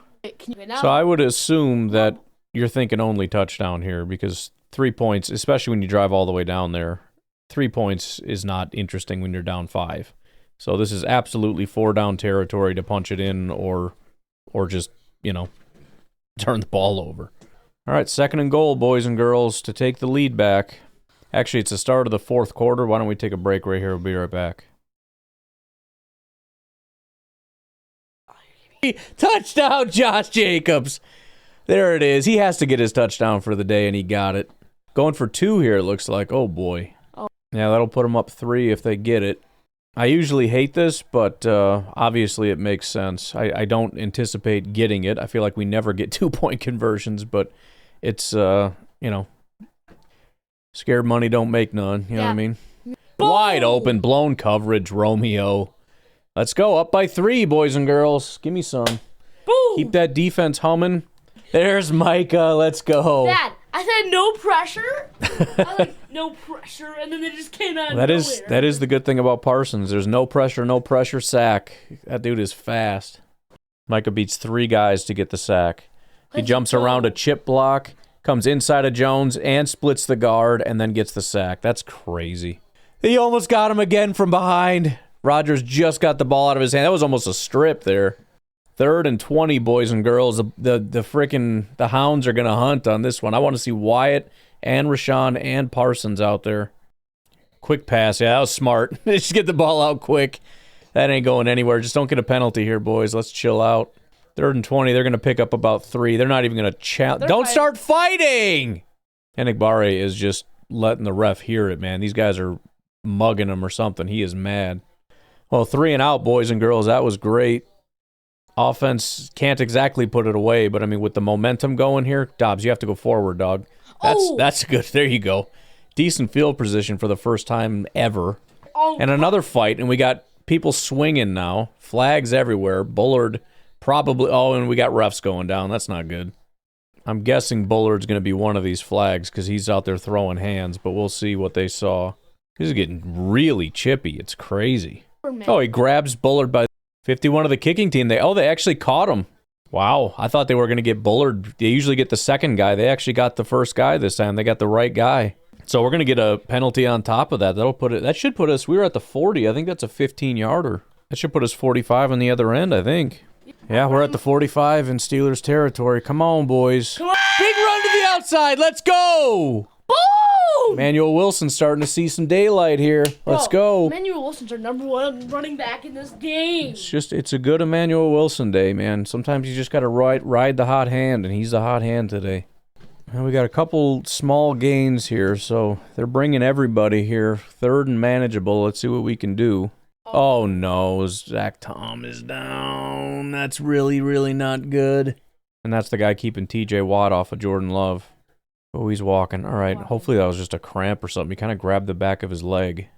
So I would assume that you're thinking only touchdown here because 3 points, especially when you drive all the way down there, 3 points is not interesting when you're down 5. So this is absolutely 4 down territory to punch it in or just, turn the ball over. All right, 2nd and goal, boys and girls, to take the lead back. Actually, it's the start of the 4th quarter. Why don't we take a break right here? We'll be right back. Touchdown, Josh Jacobs. There it is. He has to get his touchdown for the day, and he got it. Going for 2 here, it looks like. Oh, boy. Yeah, that'll put them up 3 if they get it. I usually hate this, but obviously it makes sense. I don't anticipate getting it. I feel like we never get 2-point conversions, but it's, scared money don't make none. You know what I mean? Boom! Wide open, blown coverage, Romeo. Let's go. Up by 3, boys and girls. Give me some. Boom! Keep that defense humming. There's Micah. Let's go. Dad, I said no pressure. I like no pressure, and then they just came out of nowhere. That is the good thing about Parsons. There's no pressure sack. That dude is fast. Micah beats 3 guys to get the sack. He jumps around a chip block, comes inside of Jones, and splits the guard, and then gets the sack. That's crazy. He almost got him again from behind. Rodgers just got the ball out of his hand. That was almost a strip there. 3rd and 20, boys and girls. The Hounds are going to hunt on this one. I want to see Wyatt and Rashawn and Parsons out there. Quick pass. Yeah, that was smart. Just get the ball out quick. That ain't going anywhere. Just don't get a penalty here, boys. Let's chill out. 3rd and 20. They're going to pick up about 3. They're not even going to challenge. Don't start fighting! Enigbare is just letting the ref hear it, man. These guys are mugging him or something. He is mad. Well, 3 and out, boys and girls. That was great. Offense can't exactly put it away, but I mean, with the momentum going here, Dobbs, you have to go forward, dog. That's good. There you go. Decent field position for the first time ever. And another fight, and we got people swinging now. Flags everywhere. Bullard probably. Oh, and we got refs going down. That's not good. I'm guessing Bullard's going to be one of these flags because he's out there throwing hands, but we'll see what they saw. He's getting really chippy. It's crazy. Oh, he grabs Bullard by 51 of the kicking team. They actually caught him. Wow, I thought they were going to get Bullard. They usually get the second guy. They actually got the first guy this time. They got the right guy. So we're going to get a penalty on top of that. That should put us, we were at the 40. I think that's a 15-yarder. That should put us 45 on the other end, I think. Yeah, we're at the 45 in Steelers territory. Come on, boys. Come on. Big run to the outside. Let's go. Boom! Emmanuel Wilson's starting to see some daylight here. Let's go. Emmanuel Wilson's our #1 running back in this game. It's a good Emmanuel Wilson day, man. Sometimes you just got to ride the hot hand, and he's the hot hand today. And we got a couple small gains here, so they're bringing everybody here. 3rd and manageable. Let's see what we can do. Oh no, Zach Tom is down. That's really, really not good. And that's the guy keeping TJ Watt off of Jordan Love. Oh, he's walking. All right, hopefully that was just a cramp or something. He kind of grabbed the back of his leg.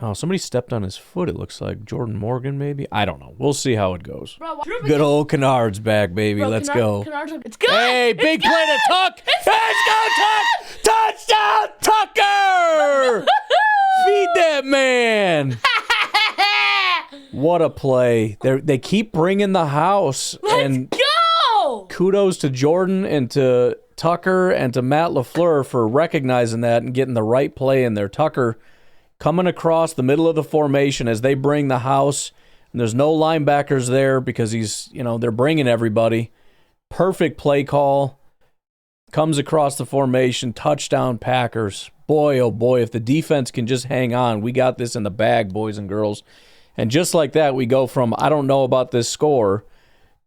Oh, somebody stepped on his foot, it looks like. Jordan Morgan, maybe? I don't know. We'll see how it goes. Good old Kennard's back, baby. Let's go. It's good. Hey, big play to Tuck. Let's go, Tuck. Touchdown, Tucker. Feed that man. What a play. They keep bringing the house. Let's go. Kudos to Jordan and to Tucker and to Matt LaFleur for recognizing that and getting the right play in there. Tucker coming across the middle of the formation as they bring the house. And there's no linebackers there because they're bringing everybody. Perfect play call. Comes across the formation. Touchdown, Packers. Boy, oh boy, if the defense can just hang on, we got this in the bag, boys and girls. And just like that, we go from, I don't know about this score,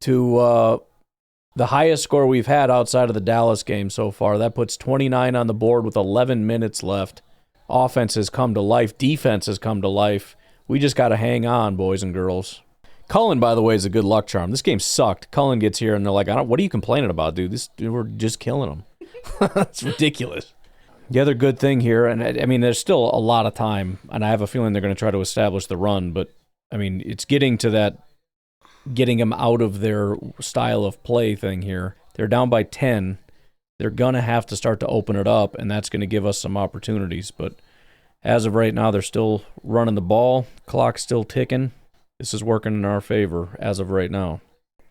to the highest score we've had outside of the Dallas game so far. That puts 29 on the board with 11 minutes left. Offense has come to life. Defense has come to life. We just got to hang on, boys and girls. Cullen, by the way, is a good luck charm. This game sucked. Cullen gets here, and they're like, what are you complaining about, dude? We're just killing them. That's ridiculous. The other good thing here, and I mean, there's still a lot of time, and I have a feeling they're going to try to establish the run, but, I mean, it's getting to that, getting them out of their style of play thing here. They're down by 10. They're going to have to start to open it up, and that's going to give us some opportunities. But as of right now, they're still running the ball. Clock's still ticking. This is working in our favor as of right now.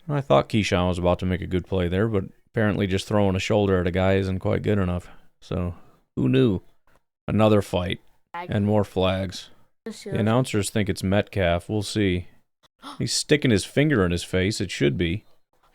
I thought Keyshawn was about to make a good play there, but apparently just throwing a shoulder at a guy isn't quite good enough. So who knew? Another fight and more flags. The announcers think it's Metcalf. We'll see. He's sticking his finger in his face. It should be.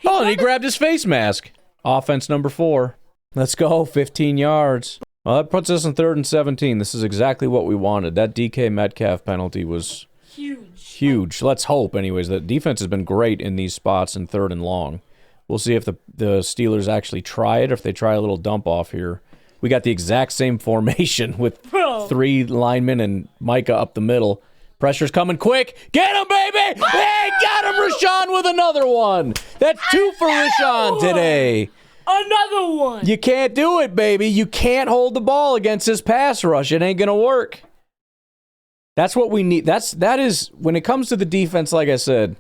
Oh, and he grabbed his face mask. Offense number 4. Let's go. 15 yards. Well, that puts us in 3rd and 17. This is exactly what we wanted. That DK Metcalf penalty was huge. Let's hope, anyways. The defense has been great in these spots in 3rd and long. We'll see if the Steelers actually try it or if they try a little dump off here. We got the exact same formation with 3 linemen and Micah up the middle. Pressure's coming quick. Get him, baby! Hey, got him, Rashawn, with another one. That's 2 for Rashawn today. Another one. You can't do it, baby. You can't hold the ball against this pass rush. It ain't going to work. That's what we need. That is, when it comes to the defense, like I said,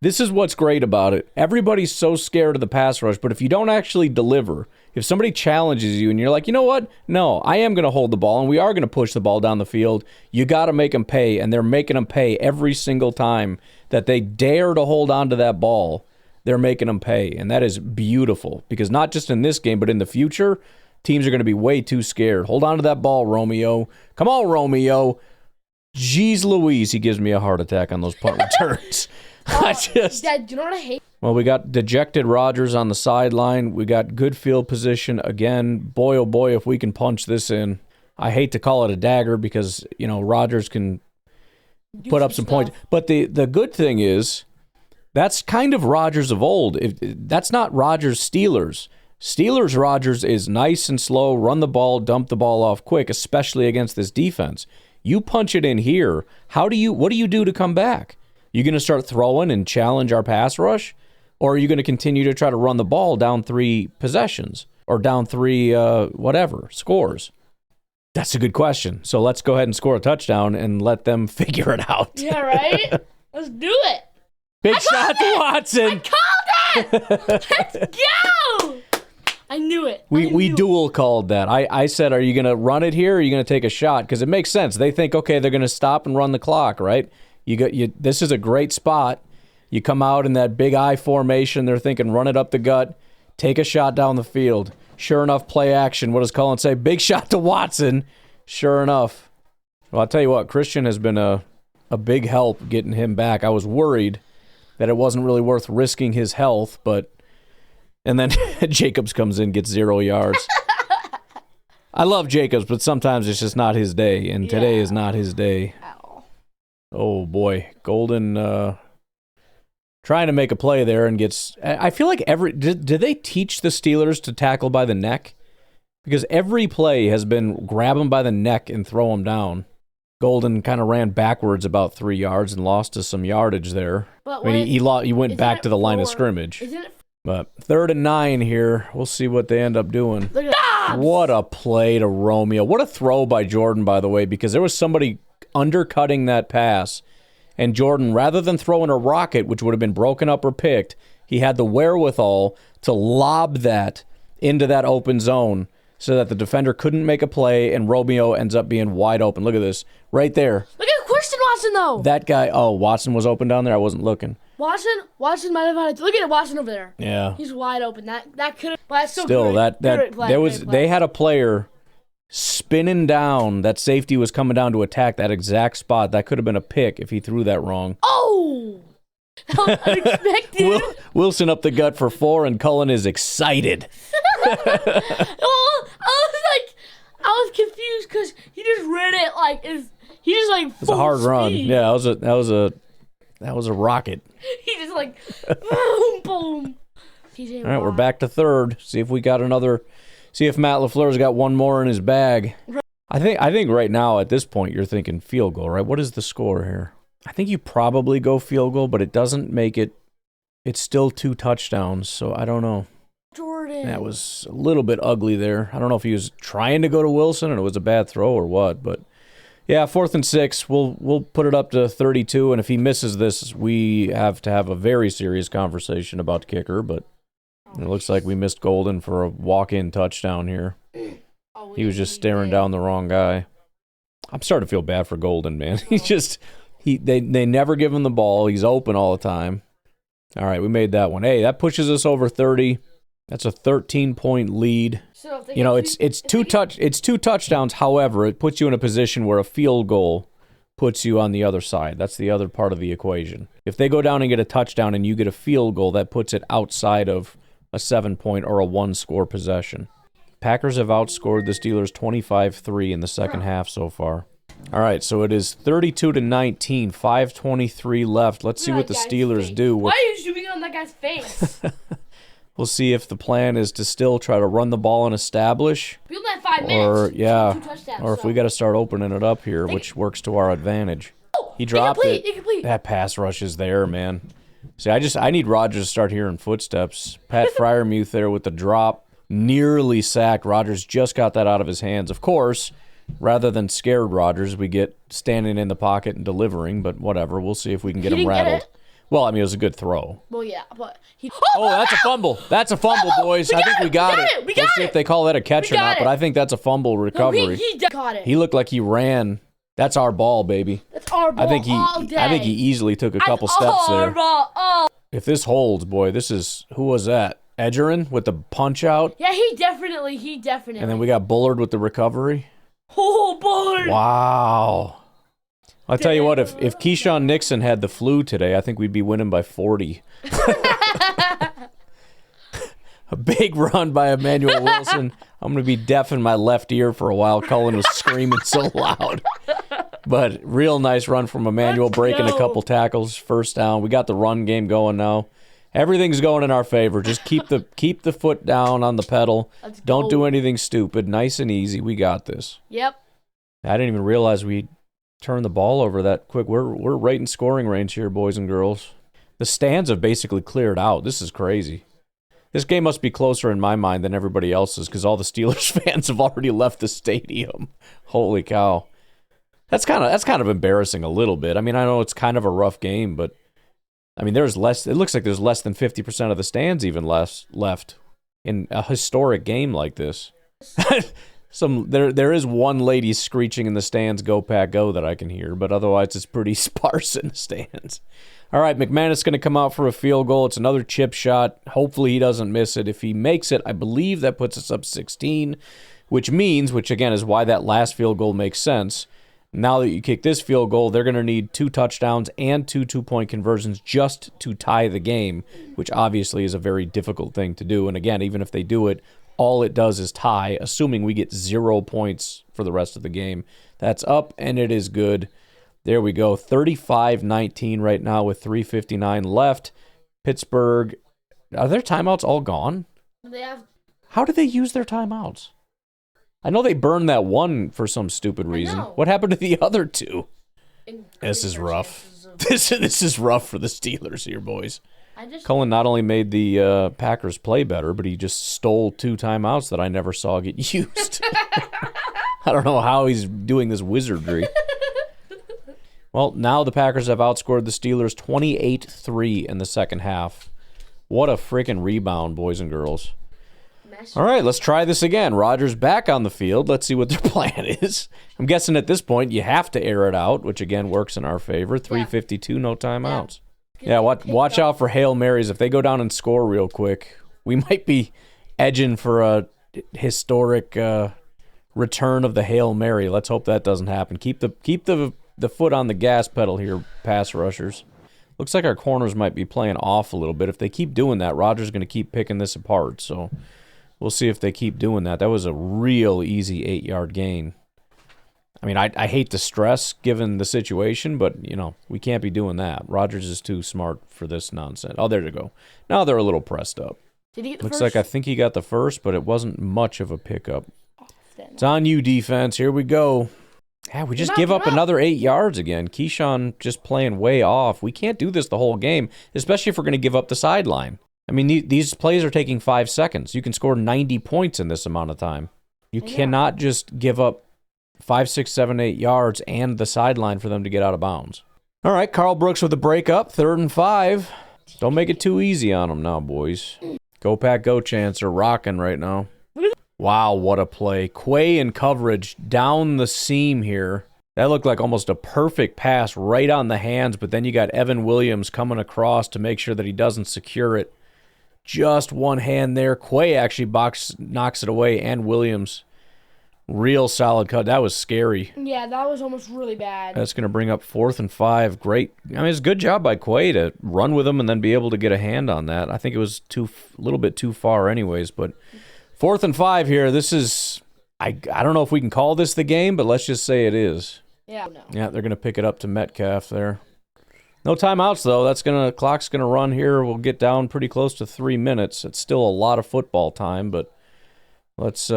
this is what's great about it. Everybody's so scared of the pass rush, but if you don't actually deliver, if somebody challenges you and you're like, you know what? No, I am going to hold the ball, and we are going to push the ball down the field. You got to make them pay, and they're making them pay every single time that they dare to hold on to that ball. They're making them pay, and that is beautiful because not just in this game, but in the future, teams are going to be way too scared. Hold on to that ball, Romeo. Come on, Romeo. Jeez Louise, he gives me a heart attack on those punt returns. Dad, do you know what I hate? Well, we got dejected Rodgers on the sideline. We got good field position again. Boy, oh boy, if we can punch this in. I hate to call it a dagger because, Rodgers can put up some points. But the good thing is, that's kind of Rodgers of old. That's not Rodgers Steelers. Steelers Rodgers is nice and slow, run the ball, dump the ball off quick, especially against this defense. You punch it in here. What do you do to come back? You going to start throwing and challenge our pass rush? Or are you going to continue to try to run the ball down 3 possessions or down 3 scores? That's a good question. So let's go ahead and score a touchdown and let them figure it out. Yeah, right? Let's do it. Big shot to Watson. I called it. Let's go. I knew it. We dual called that. I said, are you going to run it here or are you going to take a shot? Because it makes sense. They think, okay, they're going to stop and run the clock, right? This is a great spot. You come out in that big I formation. They're thinking, run it up the gut, take a shot down the field. Sure enough, play action. What does Cullen say? Big shot to Watson. Sure enough. Well, I'll tell you what, Christian has been a big help getting him back. I was worried that it wasn't really worth risking his health, and then Jacobs comes in, gets 0 yards. I love Jacobs, but sometimes it's just not his day, and today is not his day. Ow. Oh, boy. Golden trying to make a play there and gets... I feel like did they teach the Steelers to tackle by the neck? Because every play has been grab him by the neck and throw him down. Golden kind of ran backwards about 3 yards and lost to some yardage there. But he went back to the line of scrimmage. But 3rd and 9 here. We'll see what they end up doing. What a play to Romeo. What a throw by Jordan, by the way, because there was somebody undercutting that pass. And Jordan, rather than throwing a rocket, which would have been broken up or picked, he had the wherewithal to lob that into that open zone so that the defender couldn't make a play, and Romeo ends up being wide open. Look at this. Right there. Look at Christian Watson, though. That guy, Watson was open down there? I wasn't looking. Watson might have had. Look at Watson over there. Yeah, he's wide open. That could have. But still, they had a player spinning down. That safety was coming down to attack that exact spot. That could have been a pick if he threw that wrong. Oh, that was unexpected. Wilson up the gut for 4, and Cullen is excited. I was confused because he just ran it like he just like. It's a hard run. Yeah, that was a rocket. He just like boom, boom. All right, we're back to 3rd. See if we got another. See if Matt LaFleur's got one more in his bag. I think right now at this point you're thinking field goal, right? What is the score here? I think you probably go field goal, but it doesn't make it. It's still 2 touchdowns, so I don't know. Jordan. That was a little bit ugly there. I don't know if he was trying to go to Wilson and it was a bad throw or what, but. Yeah, 4th and 6. We'll put it up to 32, and if he misses this, we have to have a very serious conversation about kicker, but it looks like we missed Golden for a walk-in touchdown here. He was just staring down the wrong guy. I'm starting to feel bad for Golden, man. They never give him the ball. He's open all the time. All right, we made that one. Hey, that pushes us over 30. That's a 13-point lead. So it's 2 touchdowns. However, it puts you in a position where a field goal puts you on the other side. That's the other part of the equation. If they go down and get a touchdown and you get a field goal, that puts it outside of a 7-point or a 1-score possession. Packers have outscored the Steelers 25-3 in the second half so far. All right, so it is 32-19, 5:23 left. Let's see what the Steelers do. Why are you zooming on that guy's face? We'll see if the plan is to still try to run the ball and establish. We only have 5 minutes. Or if we got to start opening it up here, which works to our advantage. He dropped it. Incomplete. That pass rush is there, man. See, I need Rodgers to start hearing footsteps. Pat Freiermuth there with the drop, nearly sacked. Rodgers just got that out of his hands. Of course, rather than scared Rodgers, we get standing in the pocket and delivering. But whatever, we'll see if we can get him rattled. Well, I mean, it was a good throw. Well, yeah, but that's a fumble. That's a fumble, boys. I think we got it. Let's see if they call that a catch or not, but I think that's a fumble recovery. No, he got it. He looked like he ran. That's our ball, baby. That's our ball all day. I think he easily took a couple steps there. Ball. If this holds, boy, who was that? Edgerrin with the punch out? Yeah, he definitely. And then we got Bullard with the recovery. Oh, Bullard. Wow. I'll tell you what, if Keyshawn Nixon had the flu today, I think we'd be winning by 40. A big run by Emmanuel Wilson. I'm going to be deaf in my left ear for a while. Cullen was screaming so loud. But real nice run from Emmanuel, breaking a couple tackles, first down. We got the run game going now. Everything's going in our favor. Just keep the foot down on the pedal. Don't do anything stupid. Nice and easy. We got this. Yep. I didn't even realize we turned the ball over that quick. We're right in scoring range here, boys and girls. The stands have basically cleared out. This is crazy. This game must be closer in my mind than everybody else's because all the Steelers fans have already left the stadium. Holy cow. That's kind of embarrassing a little bit. I mean, I know it's kind of a rough game, but I mean, it looks like there's less than 50% of the stands even left in a historic game like this. There is one lady screeching in the stands, "Go Pack, go," that I can hear, but otherwise it's pretty sparse in the stands. All right, McManus going to come out for a field goal. It's another chip shot. Hopefully he doesn't miss it. If he makes it, I believe that puts us up 16, which again is why that last field goal makes sense. Now that you kick this field goal, they're going to need 2 touchdowns and 2 two-point conversions just to tie the game, which obviously is a very difficult thing to do. And again, even if they do it, all it does is tie, assuming we get 0 points for the rest of the game. That's up, and it is good. There we go. 35-19 right now with 3:59 left. Pittsburgh, are their timeouts all gone? How did they use their timeouts? I know they burned that one for some stupid reason. What happened to the other two? This is rough. This is rough for the Steelers here, boys. Cullen not only made the Packers play better, but he just stole 2 timeouts that I never saw get used. I don't know how he's doing this wizardry. Well, now the Packers have outscored the Steelers 28-3 in the second half. What a freaking rebound, boys and girls. All right, let's try this again. Rodgers back on the field. Let's see what their plan is. I'm guessing at this point you have to air it out, which again works in our favor. 3:52, no timeouts. Yeah, watch out for Hail Marys. If they go down and score real quick, we might be edging for a historic return of the Hail Mary. Let's hope that doesn't happen. Keep the foot on the gas pedal here, pass rushers. Looks like our corners might be playing off a little bit. If they keep doing that, Rodgers is going to keep picking this apart. So we'll see if they keep doing that. That was a real easy 8-yard gain. I mean, I hate the stress given the situation, but, we can't be doing that. Rodgers is too smart for this nonsense. Oh, there you go. Now they're a little pressed up. Did he get the Looks first? like I think he got the first, but it wasn't much of a pickup. It's on you, defense. Here we go. Yeah, we just give up another 8 yards again. Keyshawn just playing way off. We can't do this the whole game, especially if we're going to give up the sideline. I mean, these plays are taking 5 seconds. You can score 90 points in this amount of time. You cannot just give up 5, 6, 7, 8 yards and the sideline for them to get out of bounds. All right, Carl Brooks with a break up, 3rd and 5. Don't make it too easy on them now, boys. Go Pack, go Chance. They're rocking right now. Wow, what a play. Quay in coverage down the seam here. That looked like almost a perfect pass right on the hands, but then you got Evan Williams coming across to make sure that he doesn't secure it. Just one hand there. Quay actually knocks it away, and Williams. Real solid cut. That was scary. Yeah, that was almost really bad. That's going to bring up 4th and 5. Great. I mean, it's a good job by Quay to run with him and then be able to get a hand on that. I think it was a little bit too far anyways, but 4th and 5 here. This is, I don't know if we can call this the game, but let's just say it is. Yeah, no. Yeah, they're going to pick it up to Metcalf there. No timeouts, though. Clock's going to run here. We'll get down pretty close to 3 minutes. It's still a lot of football time, but let's...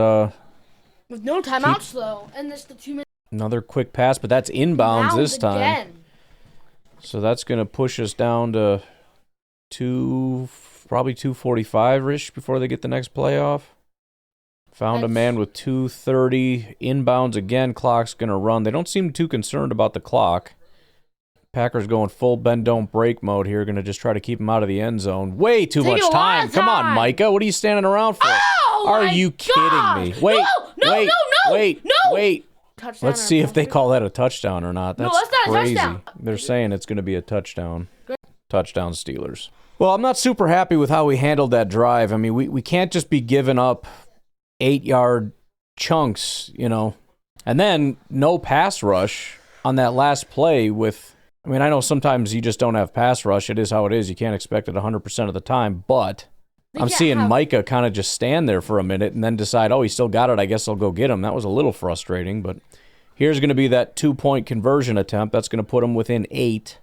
With no timeouts, though. And this the 2 minutes. Another quick pass, but that's inbounds this time. Again. So that's going to push us down to probably 2:45-ish before they get the next play off. Found a man with 2:30. Inbounds again. Clock's going to run. They don't seem too concerned about the clock. Packers going full bend, don't break mode here. Going to just try to keep him out of the end zone. Way too much time. Come on, Micah. What are you standing around for? Oh, are you kidding me? Wait, wait. Touchdown. Let's see if they call that a touchdown or not. That's not crazy. a touchdown. They're saying it's going to be a touchdown. Touchdown Steelers. Well, I'm not super happy with how we handled that drive. I mean, we can't just be giving up 8-yard chunks, and then no pass rush on that last play with... I mean, I know sometimes you just don't have pass rush. It is how it is. You can't expect it 100% of the time, but I'm seeing Micah kind of just stand there for a minute and then decide, oh, he still got it. I guess I'll go get him. That was a little frustrating, but here's going to be that 2-point conversion attempt. That's going to put him within 8.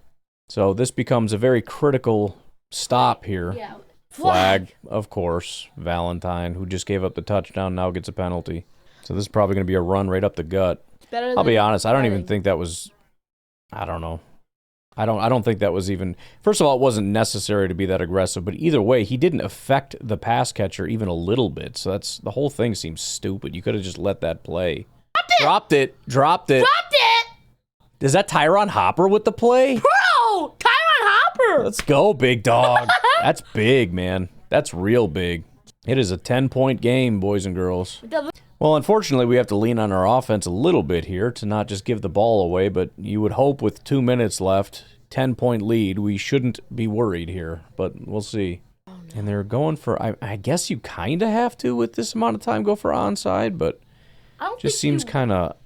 So this becomes a very critical stop here. Yeah. Flag, of course. Valentine, who just gave up the touchdown, now gets a penalty. So this is probably going to be a run right up the gut. I'll be honest. I don't even think that was... I don't know. I don't think that was even... First of all, it wasn't necessary to be that aggressive, but either way, he didn't affect the pass catcher even a little bit. So the whole thing seems stupid. You could have just let that play. Dropped it. Is that Tyron Hopper with the play? Bro! Tyron Hopper! Let's go, big dog. That's big, man. That's real big. It is a 10-point game, boys and girls. Well, unfortunately, we have to lean on our offense a little bit here to not just give the ball away, but you would hope with 2 minutes left, 10-point lead, we shouldn't be worried here, but we'll see. Oh, no. And they're going for, I guess you kind of have to with this amount of time go for onside, but just seems kind of,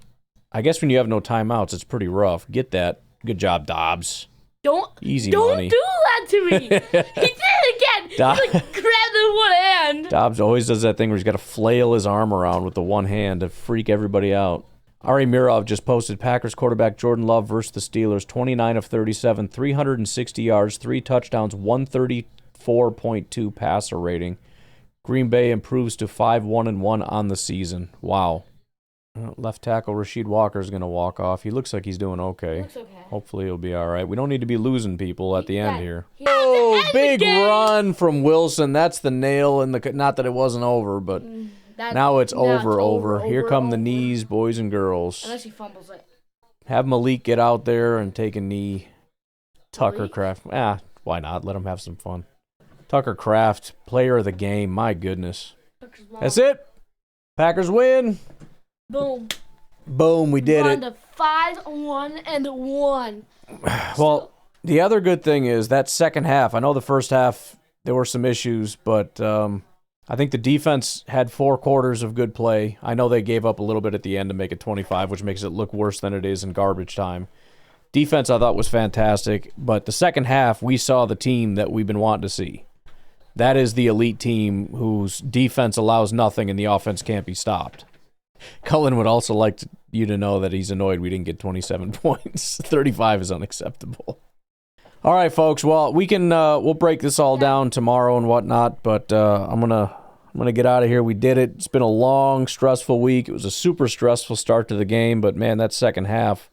I guess when you have no timeouts, it's pretty rough. Get that. Good job, Dobbs. Don't Easy don't money. do that to me. He did it again. He grabbed it with one hand. Dobbs always does that thing where he's got to flail his arm around with the one hand to freak everybody out. Ari Mirov just posted Packers quarterback Jordan Love versus the Steelers, 29 of 37, 360 yards, 3 touchdowns, 134.2 passer rating. Green Bay improves to 5-1-1 on the season. Wow. Left tackle Rasheed Walker is going to walk off. He looks like he's doing okay. Hopefully he'll be all right. We don't need to be losing people at the end here. Oh, big run from Wilson. That's the nail in the... Not that it wasn't over, but now it's over. Here come the knees, boys and girls. Unless he fumbles it. Have Malik get out there and take a knee. Tucker Kraft. Why not? Let him have some fun. Tucker Kraft, player of the game. My goodness. That's it. Packers win. Boom. Boom, we did it. To 5-1-1. Well, the other good thing is that second half. I know the first half there were some issues, but I think the defense had 4 quarters of good play. I know they gave up a little bit at the end to make it 25, which makes it look worse than it is in garbage time. Defense I thought was fantastic, but the second half we saw the team that we've been wanting to see. That is the elite team whose defense allows nothing and the offense can't be stopped. Cullen would also like you to know that he's annoyed we didn't get 27 points. 35 is unacceptable. All right, folks. Well, we'll break this all down tomorrow and whatnot, but I'm gonna get out of here. We did it. It's been a long, stressful week. It was a super stressful start to the game, but man, that second half,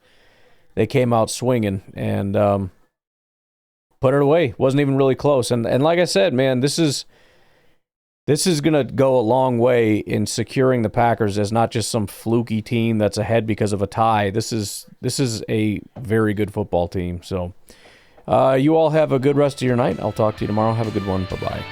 they came out swinging and put it away. Wasn't even really close. And like I said, man, this is going to go a long way in securing the Packers as not just some fluky team that's ahead because of a tie. This is a very good football team. So you all have a good rest of your night. I'll talk to you tomorrow. Have a good one. Bye-bye.